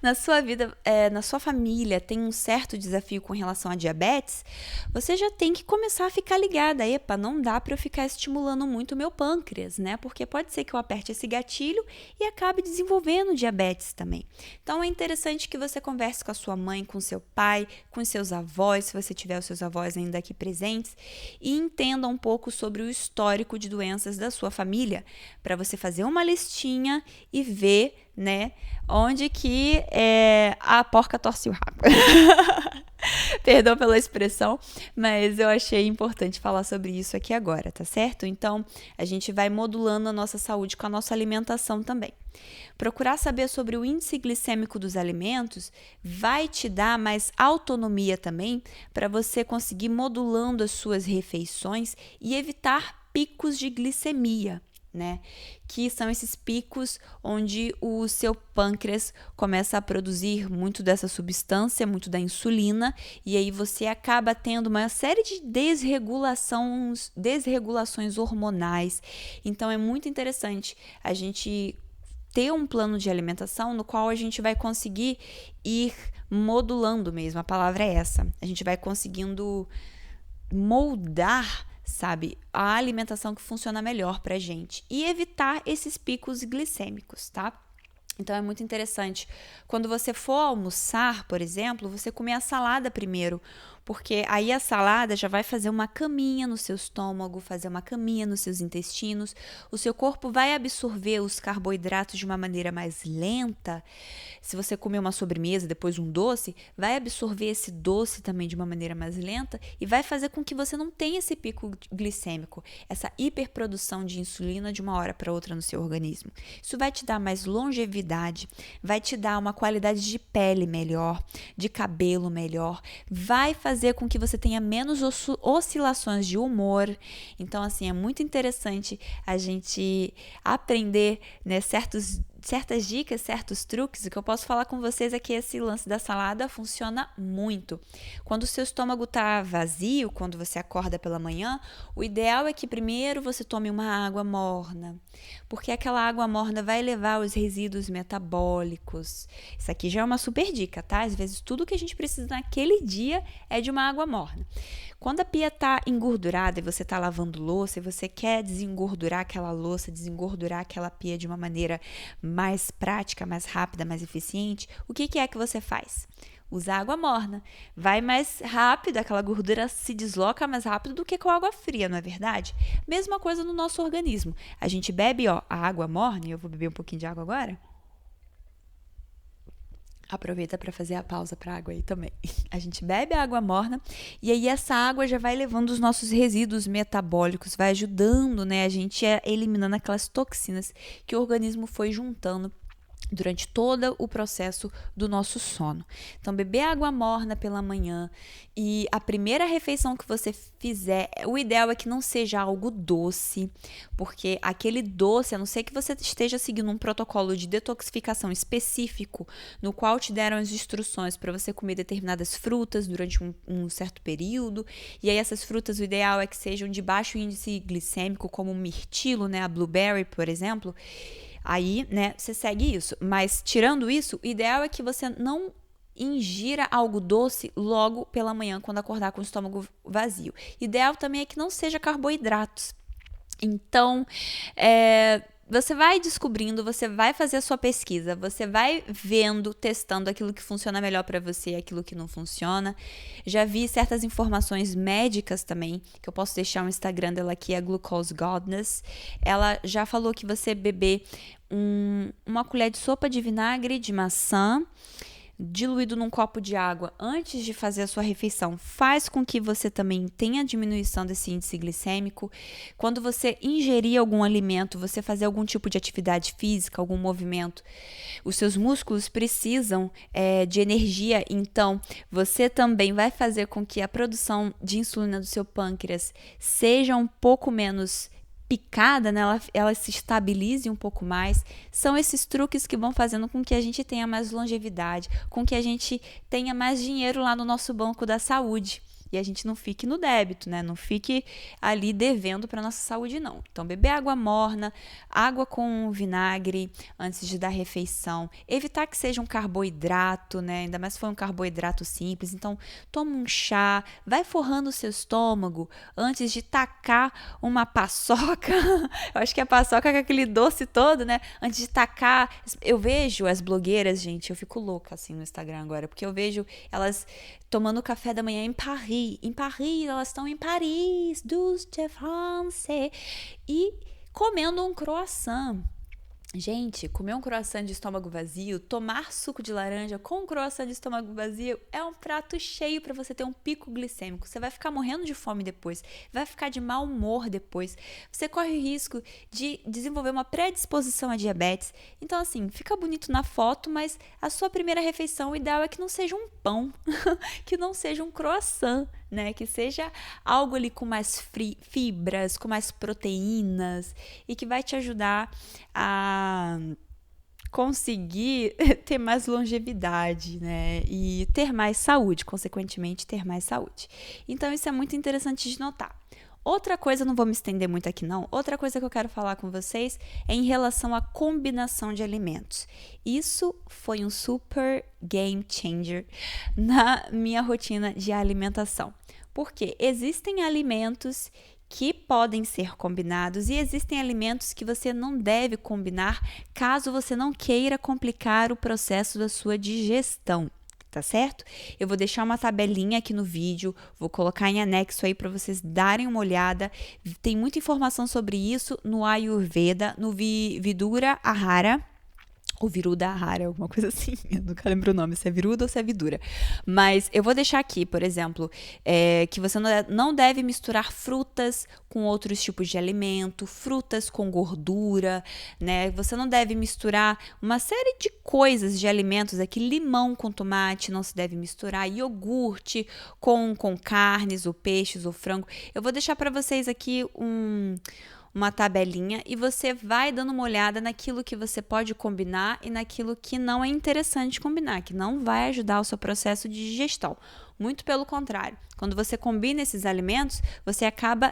na sua vida, na sua família, tem um certo desafio com relação a diabetes, você já tem que começar a ficar ligada. Epa, não dá para eu ficar estimulando muito o meu pâncreas, né? Porque pode ser que eu aperte esse gatilho e acabe desenvolvendo diabetes também. Então, é interessante que você converse com a sua mãe, com seu pai, com seus avós, se você tiver os seus avós ainda aqui presentes, e entenda um pouco sobre o histórico de doenças da sua família, para você fazer uma listinha e ver, né, onde que a porca torce o rabo. Perdão pela expressão, mas eu achei importante falar sobre isso aqui agora, tá certo? Então, a gente vai modulando a nossa saúde com a nossa alimentação também. Procurar saber sobre o índice glicêmico dos alimentos vai te dar mais autonomia também para você conseguir modulando as suas refeições e evitar picos de glicemia, né? Que são esses picos onde o seu pâncreas começa a produzir muito dessa substância, muito da insulina, e aí você acaba tendo uma série de desregulações hormonais. Então é muito interessante a gente ter um plano de alimentação no qual a gente vai conseguir ir modulando mesmo, a palavra é essa. A gente vai conseguindo moldar, sabe, a alimentação que funciona melhor pra gente e evitar esses picos glicêmicos, tá? Então é muito interessante. Quando você for almoçar, por exemplo, você comer a salada primeiro, porque aí a salada já vai fazer uma caminha no seu estômago, fazer uma caminha nos seus intestinos. O seu corpo vai absorver os carboidratos de uma maneira mais lenta. Se você comer uma sobremesa, depois um doce, vai absorver esse doce também de uma maneira mais lenta e vai fazer com que você não tenha esse pico glicêmico, essa hiperprodução de insulina de uma hora para outra no seu organismo. Isso vai te dar mais longevidade, vai te dar uma qualidade de pele melhor, de cabelo melhor, vai fazer com que você tenha menos oscilações de humor. Então, assim, é muito interessante a gente aprender, né, certas dicas, certos truques. O que eu posso falar com vocês é que esse lance da salada funciona muito. Quando o seu estômago está vazio, quando você acorda pela manhã, o ideal é que primeiro você tome uma água morna, porque aquela água morna vai levar os resíduos metabólicos. Isso aqui já é uma super dica, tá? Às vezes tudo que a gente precisa naquele dia é de uma água morna. Quando a pia está engordurada e você está lavando louça e você quer desengordurar aquela louça, desengordurar aquela pia de uma maneira mais prática, mais rápida, mais eficiente, o que é que você faz? Usa água morna. Vai mais rápido, aquela gordura se desloca mais rápido do que com água fria, não é verdade? Mesma coisa no nosso organismo. A gente bebe, a água morna, e eu vou beber um pouquinho de água agora. Aproveita para fazer a pausa para água aí também. A gente bebe a água morna e aí essa água já vai levando os nossos resíduos metabólicos, vai ajudando, né, a gente eliminando aquelas toxinas que o organismo foi juntando durante todo o processo do nosso sono. Então, beber água morna pela manhã e a primeira refeição que você fizer, o ideal é que não seja algo doce, porque aquele doce, a não ser que você esteja seguindo um protocolo de detoxificação específico, no qual te deram as instruções para você comer determinadas frutas durante um certo período, e aí essas frutas, o ideal é que sejam de baixo índice glicêmico, como o mirtilo, né, a blueberry, por exemplo. Aí, né, você segue isso. Mas, tirando isso, o ideal é que você não ingira algo doce logo pela manhã, quando acordar com o estômago vazio. Ideal também é que não seja carboidratos. Então, você vai descobrindo, você vai fazer a sua pesquisa, você vai vendo, testando aquilo que funciona melhor para você e aquilo que não funciona. Já vi certas informações médicas também, que eu posso deixar o Instagram dela aqui, a Glucose Godness. Ela já falou que você beber uma colher de sopa de vinagre de maçã diluído num copo de água antes de fazer a sua refeição faz com que você também tenha diminuição desse índice glicêmico. Quando você ingerir algum alimento, você fazer algum tipo de atividade física, algum movimento, os seus músculos precisam de energia, então você também vai fazer com que a produção de insulina do seu pâncreas seja um pouco menos picada, né? Ela se estabilize um pouco mais. São esses truques que vão fazendo com que a gente tenha mais longevidade, com que a gente tenha mais dinheiro lá no nosso banco da saúde. e a gente não fique no débito, né? Não fique ali devendo para nossa saúde, não. Então, beber água morna, água com vinagre antes de dar refeição, evitar que seja um carboidrato, né? Ainda mais se for um carboidrato simples. Então, toma um chá, vai forrando o seu estômago antes de tacar uma paçoca. Eu acho que a paçoca com aquele doce todo, né? Antes de tacar, eu vejo as blogueiras, gente, eu fico louca assim no Instagram agora, porque eu vejo elas tomando café da manhã em Paris. Em Paris, elas estão em Paris, douce de France, e comendo um croissant. Gente, comer um croissant de estômago vazio, tomar suco de laranja com um croissant de estômago vazio é um prato cheio para você ter um pico glicêmico. Você vai ficar morrendo de fome depois, vai ficar de mau humor depois. Você corre o risco de desenvolver uma predisposição a diabetes. Então, assim, fica bonito na foto, mas a sua primeira refeição, o ideal é que não seja um pão, que não seja um croissant, né? Que seja algo ali com mais fibras, com mais proteínas e que vai te ajudar a conseguir ter mais longevidade, né? E ter mais saúde, consequentemente ter mais saúde. Então isso é muito interessante de notar. Outra coisa, não vou me estender muito aqui não, outra coisa que eu quero falar com vocês é em relação à combinação de alimentos. Isso foi um super game changer na minha rotina de alimentação. Porque existem alimentos que podem ser combinados e existem alimentos que você não deve combinar caso você não queira complicar o processo da sua digestão. Tá certo? Eu vou deixar uma tabelinha aqui no vídeo, vou colocar em anexo aí para vocês darem uma olhada. Tem muita informação sobre isso no Ayurveda, no Vidura Ahara, ou Viruda Ahara, alguma coisa assim. Eu nunca lembro o nome, se é Viruda ou se é Vidura. Mas eu vou deixar aqui, por exemplo, que você não deve misturar frutas com outros tipos de alimento, frutas com gordura, né? Você não deve misturar uma série de coisas de alimentos aqui, limão com tomate não se deve misturar, iogurte com carnes, ou peixes, ou frango. Eu vou deixar para vocês aqui uma tabelinha e você vai dando uma olhada naquilo que você pode combinar e naquilo que não é interessante combinar, que não vai ajudar o seu processo de digestão. Muito pelo contrário, quando você combina esses alimentos, você acaba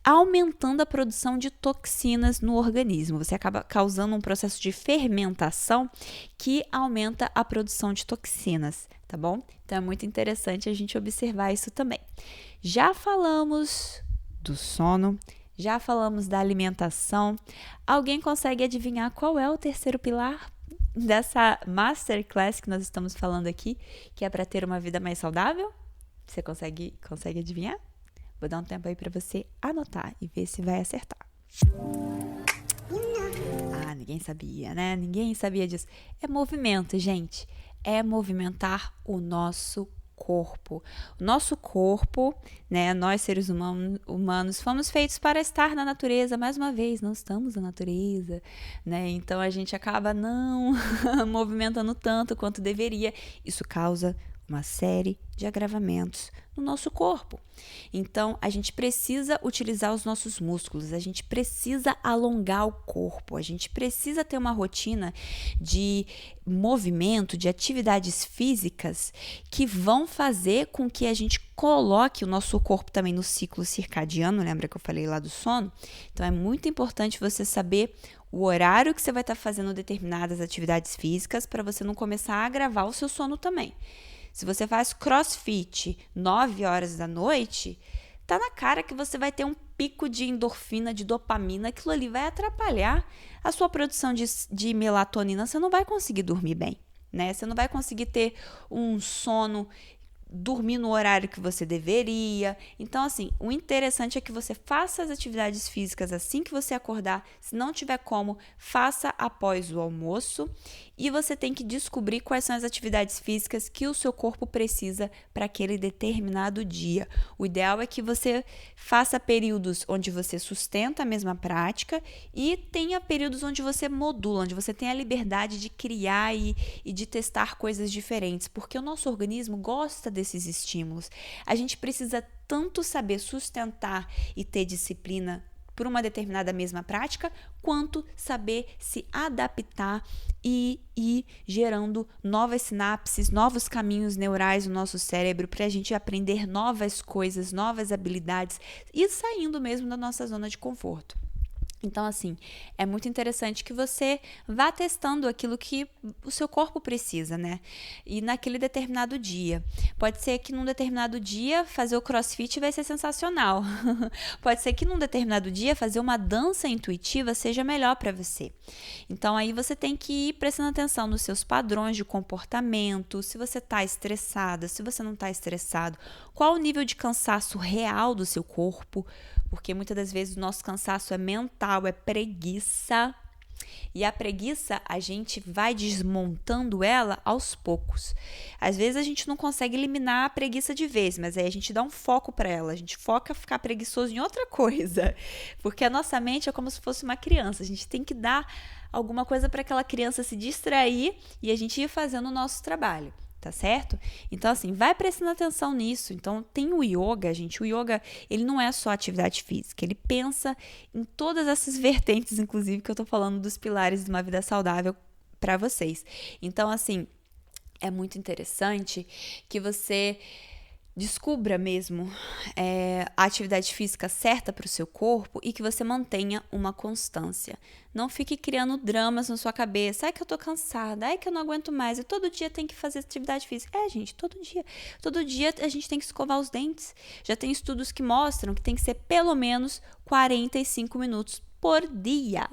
aumentando a produção de toxinas no organismo. Você acaba causando um processo de fermentação que aumenta a produção de toxinas, tá bom? Então é muito interessante a gente observar isso também. Já falamos do sono, já falamos da alimentação. Alguém consegue adivinhar qual é o terceiro pilar dessa masterclass que nós estamos falando aqui, que é para ter uma vida mais saudável? Você consegue adivinhar? Vou dar um tempo aí para você anotar e ver se vai acertar. Ah, ninguém sabia, né? Ninguém sabia disso. É movimento, gente. É movimentar o nosso corpo. O nosso corpo, né, nós seres humanos fomos feitos para estar na natureza. Mais uma vez, não estamos na natureza, né? Então a gente acaba não movimentando tanto quanto deveria. Isso causa uma série de agravamentos no nosso corpo. Então, a gente precisa utilizar os nossos músculos, a gente precisa alongar o corpo, a gente precisa ter uma rotina de movimento, de atividades físicas que vão fazer com que a gente coloque o nosso corpo também no ciclo circadiano, lembra que eu falei lá do sono? Então, é muito importante você saber o horário que você vai estar fazendo determinadas atividades físicas para você não começar a agravar o seu sono também. Se você faz crossfit 9 horas da noite, tá na cara que você vai ter um pico de endorfina, de dopamina, aquilo ali vai atrapalhar a sua produção de melatonina, você não vai conseguir dormir bem, né? Você não vai conseguir ter um sono, dormir no horário que você deveria. Então, assim, o interessante é que você faça as atividades físicas assim que você acordar. Se não tiver como, faça após o almoço. E você tem que descobrir quais são as atividades físicas que o seu corpo precisa para aquele determinado dia. O ideal é que você faça períodos onde você sustenta a mesma prática e tenha períodos onde você modula, onde você tem a liberdade de criar e de testar coisas diferentes, porque o nosso organismo gosta desses estímulos. A gente precisa tanto saber sustentar e ter disciplina por uma determinada mesma prática, quanto saber se adaptar e ir gerando novas sinapses, novos caminhos neurais no nosso cérebro para a gente aprender novas coisas, novas habilidades e saindo mesmo da nossa zona de conforto. Então, assim, é muito interessante que você vá testando aquilo que o seu corpo precisa, né? E naquele determinado dia. Pode ser que num determinado dia fazer o CrossFit vai ser sensacional. Pode ser que num determinado dia fazer uma dança intuitiva seja melhor para você. Então, aí você tem que ir prestando atenção nos seus padrões de comportamento, se você está estressada, se você não está estressado, qual o nível de cansaço real do seu corpo, porque muitas das vezes o nosso cansaço é mental, é preguiça. E a preguiça, a gente vai desmontando ela aos poucos. Às vezes a gente não consegue eliminar a preguiça de vez, mas aí a gente dá um foco para ela. A gente foca ficar preguiçoso em outra coisa. Porque a nossa mente é como se fosse uma criança. A gente tem que dar alguma coisa para aquela criança se distrair e a gente ir fazendo o nosso trabalho. Tá certo? Então, assim, vai prestando atenção nisso. Então, tem o yoga, gente. O yoga, ele não é só atividade física. Ele pensa em todas essas vertentes, inclusive, que eu tô falando dos pilares de uma vida saudável para vocês. Então, assim, é muito interessante que você descubra mesmo a atividade física certa para o seu corpo e que você mantenha uma constância. Não fique criando dramas na sua cabeça. Ai, que eu tô cansada. Ai, que eu não aguento mais. Eu todo dia tenho que fazer atividade física. Gente, todo dia. Todo dia a gente tem que escovar os dentes. Já tem estudos que mostram que tem que ser pelo menos 45 minutos por dia.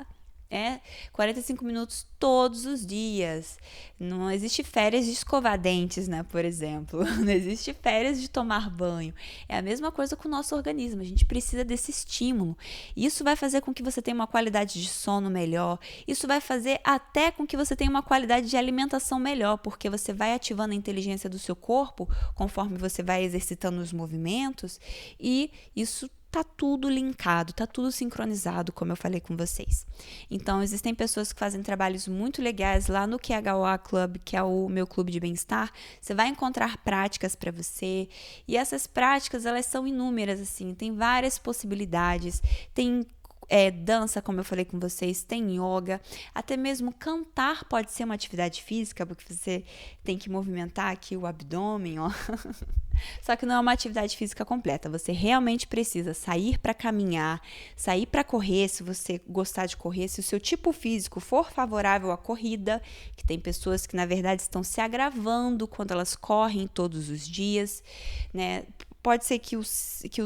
45 minutos todos os dias. Não existe férias de escovar dentes, né, por exemplo. Não existe férias de tomar banho. É a mesma coisa com o nosso organismo. A gente precisa desse estímulo. Isso vai fazer com que você tenha uma qualidade de sono melhor. Isso vai fazer até com que você tenha uma qualidade de alimentação melhor, porque você vai ativando a inteligência do seu corpo conforme você vai exercitando os movimentos e isso tá tudo linkado, tá tudo sincronizado, como eu falei com vocês. Então, existem pessoas que fazem trabalhos muito legais lá no QHOA Club, que é o meu clube de bem-estar. Você vai encontrar práticas para você, e essas práticas, elas são inúmeras, assim, tem várias possibilidades, tem dança, como eu falei com vocês, tem yoga, até mesmo cantar pode ser uma atividade física, porque você tem que movimentar aqui o abdômen, ó. Só que não é uma atividade física completa, você realmente precisa sair para caminhar, sair para correr, se você gostar de correr, se o seu tipo físico for favorável à corrida, que tem pessoas que na verdade estão se agravando quando elas correm todos os dias, né? Pode ser que o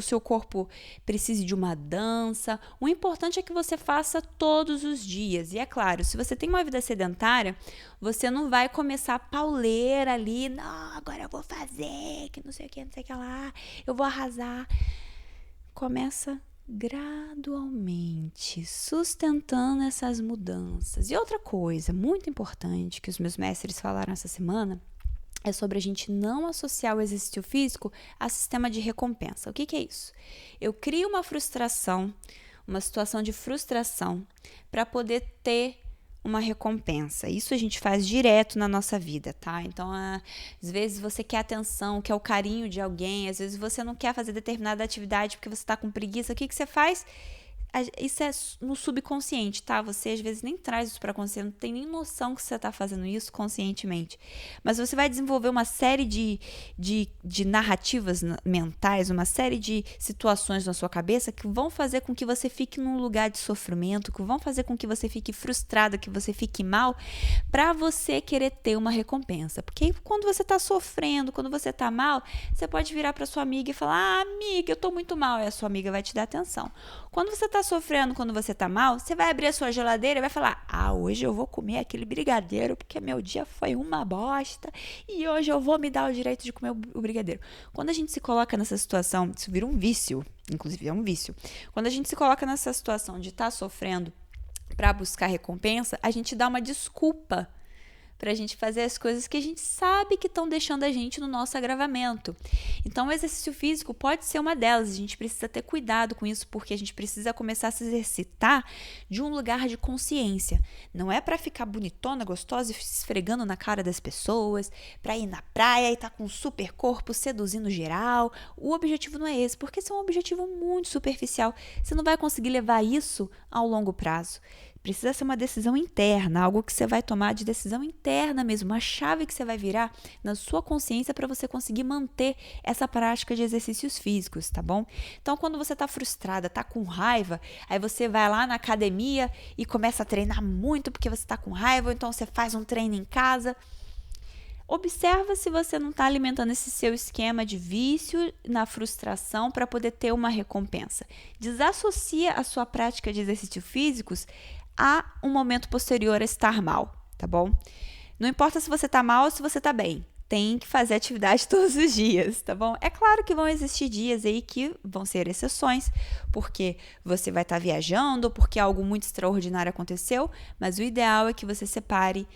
seu corpo precise de uma dança. O importante é que você faça todos os dias. E é claro, se você tem uma vida sedentária, você não vai começar pauleira ali. Não, agora eu vou fazer, que não sei o que, não sei o que lá. Eu vou arrasar. Começa gradualmente, sustentando essas mudanças. E outra coisa muito importante que os meus mestres falaram essa semana é sobre a gente não associar o exercício físico a sistema de recompensa. O que é isso? Eu crio uma frustração, uma situação de frustração para poder ter uma recompensa. Isso a gente faz direto na nossa vida, tá? Então, às vezes você quer atenção, quer o carinho de alguém, às vezes você não quer fazer determinada atividade porque você está com preguiça. O que você faz? Isso é no subconsciente, tá? Você às vezes nem traz isso para consciência, não tem nem noção que você está fazendo isso conscientemente. Mas você vai desenvolver uma série de narrativas mentais, uma série de situações na sua cabeça que vão fazer com que você fique num lugar de sofrimento, que vão fazer com que você fique frustrado, que você fique mal, para você querer ter uma recompensa. Porque quando você está sofrendo, quando você está mal, você pode virar para sua amiga e falar: amiga, eu tô muito mal. E a sua amiga vai te dar atenção. Quando você está sofrendo, quando você está mal, você vai abrir a sua geladeira e vai falar: hoje eu vou comer aquele brigadeiro porque meu dia foi uma bosta e hoje eu vou me dar o direito de comer o brigadeiro. Quando a gente se coloca nessa situação, isso vira um vício, inclusive é um vício. Quando a gente se coloca nessa situação de estar sofrendo para buscar recompensa, a gente dá uma desculpa para a gente fazer as coisas que a gente sabe que estão deixando a gente no nosso agravamento. Então, o exercício físico pode ser uma delas. A gente precisa ter cuidado com isso, porque a gente precisa começar a se exercitar de um lugar de consciência. Não é para ficar bonitona, gostosa e se esfregando na cara das pessoas, para ir na praia e estar com um super corpo, seduzindo geral. O objetivo não é esse, porque esse é um objetivo muito superficial. Você não vai conseguir levar isso ao longo prazo. Precisa ser uma decisão interna, algo que você vai tomar de decisão interna mesmo, uma chave que você vai virar na sua consciência para você conseguir manter essa prática de exercícios físicos, tá bom? Então, quando você tá frustrada, tá com raiva, aí você vai lá na academia e começa a treinar muito porque você tá com raiva, ou então você faz um treino em casa. Observa se você não está alimentando esse seu esquema de vício na frustração para poder ter uma recompensa. Desassocia a sua prática de exercícios físicos a um momento posterior a estar mal, tá bom? Não importa se você está mal ou se você está bem. Tem que fazer atividade todos os dias, tá bom? É claro que vão existir dias aí que vão ser exceções, porque você vai estar viajando, porque algo muito extraordinário aconteceu, mas o ideal é que você separe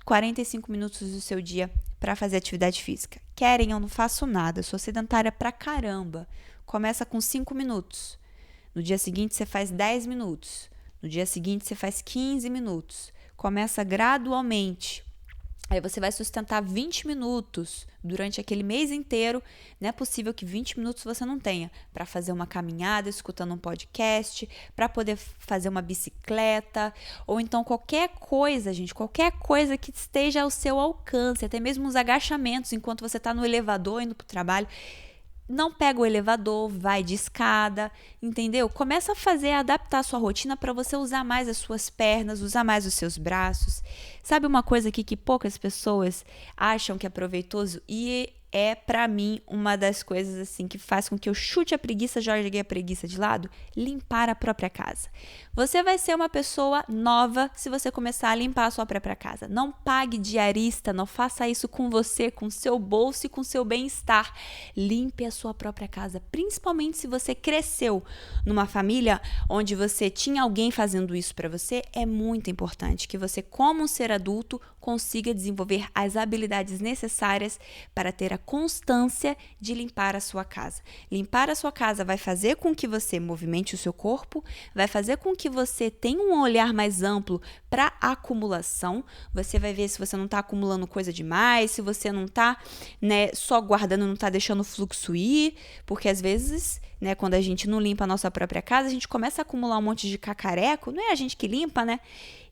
45 minutos do seu dia para fazer atividade física. Querem, eu não faço nada, eu sou sedentária pra caramba. Começa com 5 minutos. No dia seguinte você faz 10 minutos. No dia seguinte você faz 15 minutos. Começa gradualmente. Aí você vai sustentar 20 minutos durante aquele mês inteiro. Não é possível que 20 minutos você não tenha para fazer uma caminhada, escutando um podcast, para poder fazer uma bicicleta, ou então qualquer coisa, gente, qualquer coisa que esteja ao seu alcance, até mesmo os agachamentos enquanto você está no elevador indo para o trabalho. Não pega o elevador, vai de escada, entendeu? Começa a adaptar a sua rotina para você usar mais as suas pernas, usar mais os seus braços. Sabe uma coisa aqui que poucas pessoas acham que é proveitoso e é, para mim, uma das coisas assim que faz com que eu chute a preguiça, jogue a preguiça de lado? Limpar a própria casa. Você vai ser uma pessoa nova se você começar a limpar a sua própria casa. Não pague diarista, não faça isso com você, com seu bolso e com seu bem-estar. Limpe a sua própria casa, principalmente se você cresceu numa família onde você tinha alguém fazendo isso para você. É muito importante que você, como um ser adulto, consiga desenvolver as habilidades necessárias para ter a constância de limpar a sua casa. Limpar a sua casa vai fazer com que você movimente o seu corpo, vai fazer com que você tenha um olhar mais amplo para acumulação. Você vai ver se você não está acumulando coisa demais, se você não está, só guardando, não está deixando o fluxo ir, porque às vezes, quando a gente não limpa a nossa própria casa, a gente começa a acumular um monte de cacareco, não é a gente que limpa, né?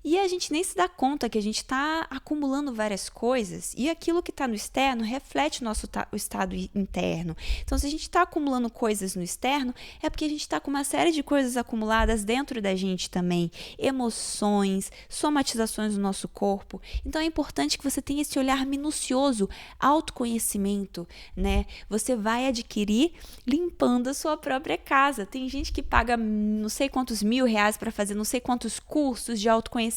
E a gente nem se dá conta que a gente está acumulando várias coisas e aquilo que está no externo reflete o estado interno. Então, se a gente está acumulando coisas no externo, é porque a gente está com uma série de coisas acumuladas dentro da gente também. Emoções, somatizações do nosso corpo. Então, é importante que você tenha esse olhar minucioso, autoconhecimento, né? Você vai adquirir limpando a sua própria casa. Tem gente que paga não sei quantos R$1.000 para fazer não sei quantos cursos de autoconhecimento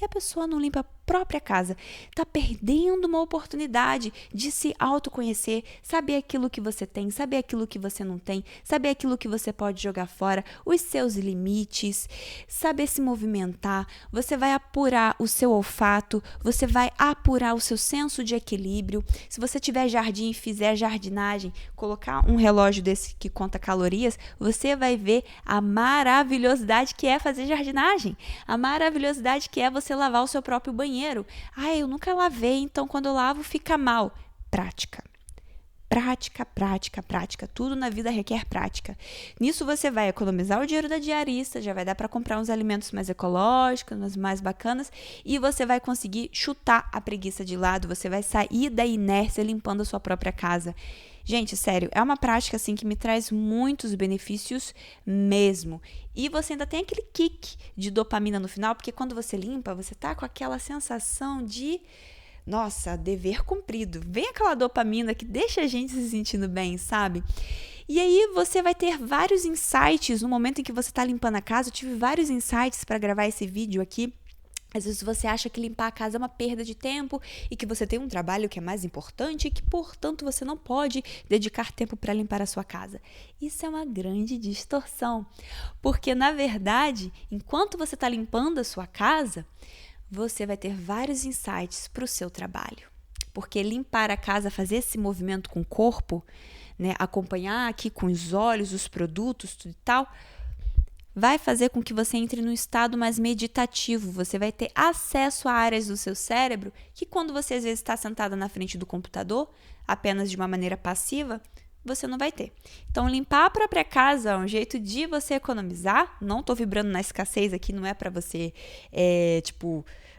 e a pessoa não limpa a própria casa. Está perdendo uma oportunidade de se autoconhecer, saber aquilo que você tem, saber aquilo que você não tem, saber aquilo que você pode jogar fora, os seus limites, saber se movimentar. Você vai apurar o seu olfato, você vai apurar o seu senso de equilíbrio. Se você tiver jardim e fizer jardinagem, colocar um relógio desse que conta calorias, você vai ver a maravilhosidade que é fazer jardinagem, a maravilhosidade que é você lavar o seu próprio banheiro. Eu nunca lavei, então quando eu lavo fica mal. Prática. Prática, prática, prática. Tudo na vida requer prática. Nisso você vai economizar o dinheiro da diarista, já vai dar para comprar uns alimentos mais ecológicos, mais bacanas, e você vai conseguir chutar a preguiça de lado, você vai sair da inércia limpando a sua própria casa. Gente, sério, é uma prática assim que me traz muitos benefícios mesmo. E você ainda tem aquele kick de dopamina no final, porque quando você limpa, você tá com aquela sensação de, nossa, dever cumprido. Vem aquela dopamina que deixa a gente se sentindo bem, sabe? E aí você vai ter vários insights no momento em que você tá limpando a casa. Eu tive vários insights para gravar esse vídeo aqui. Às vezes você acha que limpar a casa é uma perda de tempo e que você tem um trabalho que é mais importante e que, portanto, você não pode dedicar tempo para limpar a sua casa. Isso é uma grande distorção, porque, na verdade, enquanto você está limpando a sua casa, você vai ter vários insights para o seu trabalho. Porque limpar a casa, fazer esse movimento com o corpo, né, acompanhar aqui com os olhos, os produtos, tudo e tal, vai fazer com que você entre num estado mais meditativo. Você vai ter acesso a áreas do seu cérebro que quando você às vezes está sentada na frente do computador, apenas de uma maneira passiva, você não vai ter. Então, limpar a própria casa é um jeito de você economizar. Não estou vibrando na escassez aqui, não é para você,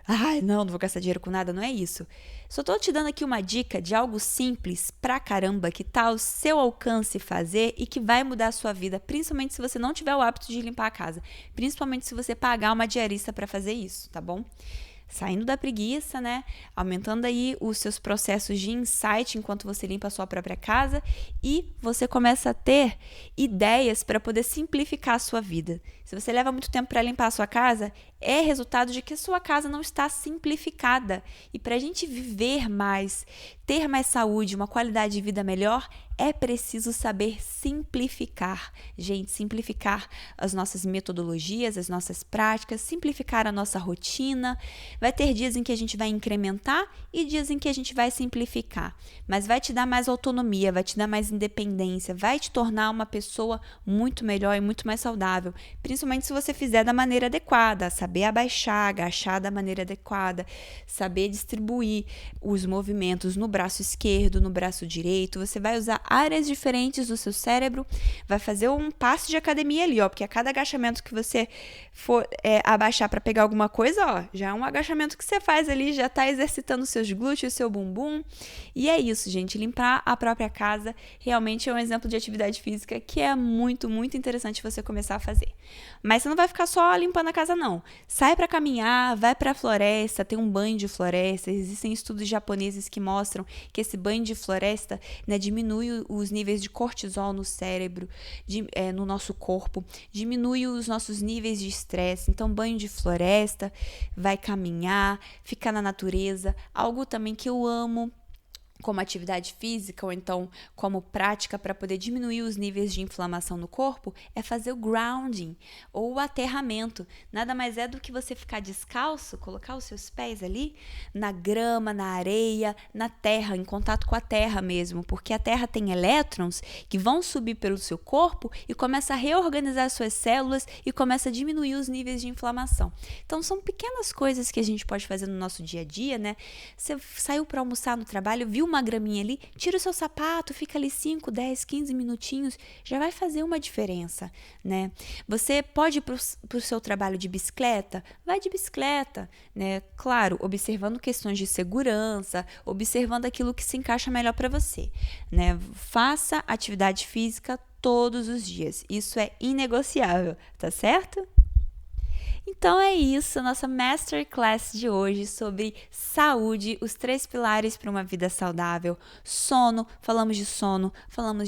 ai, não vou gastar dinheiro com nada, não é isso. Só estou te dando aqui uma dica de algo simples pra caramba que tá ao seu alcance fazer e que vai mudar a sua vida, principalmente se você não tiver o hábito de limpar a casa, principalmente se você pagar uma diarista para fazer isso, tá bom? Saindo da preguiça, né? Aumentando aí os seus processos de insight enquanto você limpa a sua própria casa e você começa a ter ideias para poder simplificar a sua vida. Se você leva muito tempo para limpar a sua casa, é resultado de que a sua casa não está simplificada. E para a gente viver mais, ter mais saúde, uma qualidade de vida melhor, é preciso saber simplificar. Gente, simplificar as nossas metodologias, as nossas práticas, simplificar a nossa rotina. Vai ter dias em que a gente vai incrementar e dias em que a gente vai simplificar. Mas vai te dar mais autonomia, vai te dar mais independência, vai te tornar uma pessoa muito melhor e muito mais saudável. Principalmente se você fizer da maneira adequada, saber abaixar, agachar da maneira adequada, saber distribuir os movimentos no braço esquerdo, no braço direito. Você vai usar áreas diferentes do seu cérebro, vai fazer um passo de academia ali, ó, porque a cada agachamento que você for abaixar para pegar alguma coisa, ó, já é um agachamento que você faz ali, já está exercitando seus glúteos, seu bumbum. E é isso, gente, limpar a própria casa realmente é um exemplo de atividade física que é muito, muito interessante você começar a fazer. Mas você não vai ficar só limpando a casa, não. Sai para caminhar, vai para a floresta, tem um banho de floresta. Existem estudos japoneses que mostram que esse banho de floresta, né, diminui os níveis de cortisol no cérebro, no nosso corpo, diminui os nossos níveis de estresse. Então, banho de floresta, vai caminhar, ficar na natureza. Algo também que eu amo como atividade física ou então como prática para poder diminuir os níveis de inflamação no corpo é fazer o grounding ou o aterramento. Nada mais é do que você ficar descalço, colocar os seus pés ali na grama, na areia, na terra, em contato com a terra mesmo, porque a terra tem elétrons que vão subir pelo seu corpo e começa a reorganizar suas células e começa a diminuir os níveis de inflamação. Então são pequenas coisas que a gente pode fazer no nosso dia a dia, né? Você saiu para almoçar no trabalho, viu uma graminha ali, tira o seu sapato, fica ali 5, 10, 15 minutinhos, já vai fazer uma diferença, né? Você pode ir pro seu trabalho de bicicleta? Vai de bicicleta, né? Claro, observando questões de segurança, observando aquilo que se encaixa melhor para você, né? Faça atividade física todos os dias, isso é inegociável, tá certo? Então é isso, nossa Masterclass de hoje sobre saúde, os 3 pilares para uma vida saudável. Sono, falamos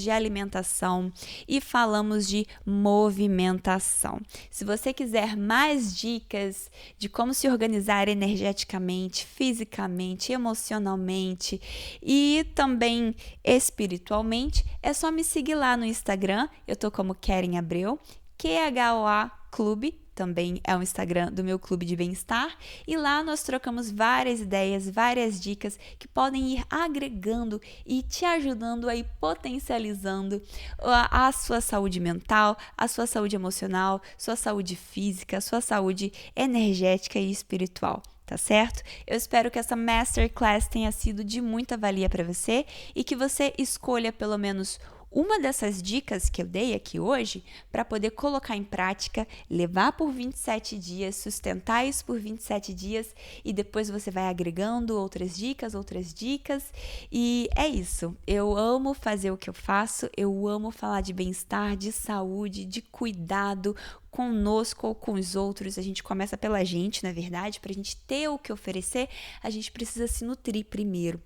de alimentação e falamos de movimentação. Se você quiser mais dicas de como se organizar energeticamente, fisicamente, emocionalmente e também espiritualmente, é só me seguir lá no Instagram. Eu tô como Keren Abreu, QHOA Clube. Também é o Instagram do meu clube de bem-estar e lá nós trocamos várias ideias, várias dicas que podem ir agregando e te ajudando a ir potencializando a sua saúde mental, a sua saúde emocional, sua saúde física, sua saúde energética e espiritual. Tá certo? Eu espero que essa Masterclass tenha sido de muita valia para você e que você escolha pelo menos uma dessas dicas que eu dei aqui hoje para poder colocar em prática, levar por 27 dias, sustentar isso por 27 dias e depois você vai agregando outras dicas e é isso. Eu amo fazer o que eu faço, eu amo falar de bem-estar, de saúde, de cuidado conosco ou com os outros. A gente começa pela gente, na verdade, para a gente ter o que oferecer, a gente precisa se nutrir primeiro.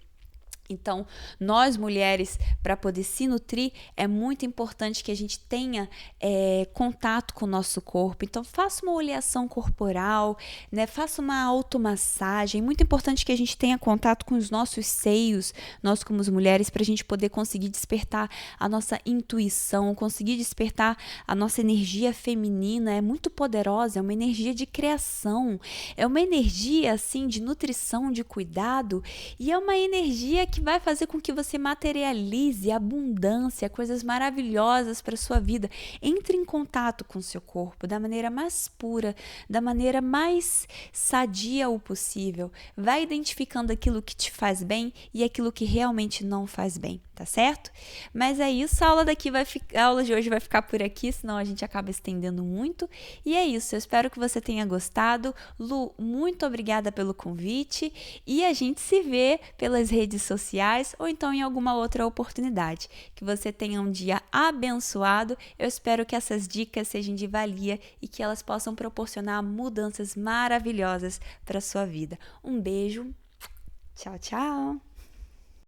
Então, nós mulheres, para poder se nutrir, é muito importante que a gente tenha contato com o nosso corpo. Então, faça uma oleação corporal, né? Faça uma automassagem. É muito importante que a gente tenha contato com os nossos seios, nós como mulheres, para a gente poder conseguir despertar a nossa intuição, conseguir despertar a nossa energia feminina. É muito poderosa, é uma energia de criação, é uma energia assim de nutrição, de cuidado, e é uma energia que vai fazer com que você materialize abundância, coisas maravilhosas para sua vida. Entre em contato com o seu corpo da maneira mais pura, da maneira mais sadia o possível. Vai identificando aquilo que te faz bem e aquilo que realmente não faz bem, tá certo? Mas é isso, a aula de hoje vai ficar por aqui, senão a gente acaba estendendo muito. E é isso, eu espero que você tenha gostado. Lu, muito obrigada pelo convite e a gente se vê pelas redes sociais ou então em alguma outra oportunidade. Que você tenha um dia abençoado. Eu espero que essas dicas sejam de valia e que elas possam proporcionar mudanças maravilhosas para a sua vida. Um beijo. Tchau, tchau.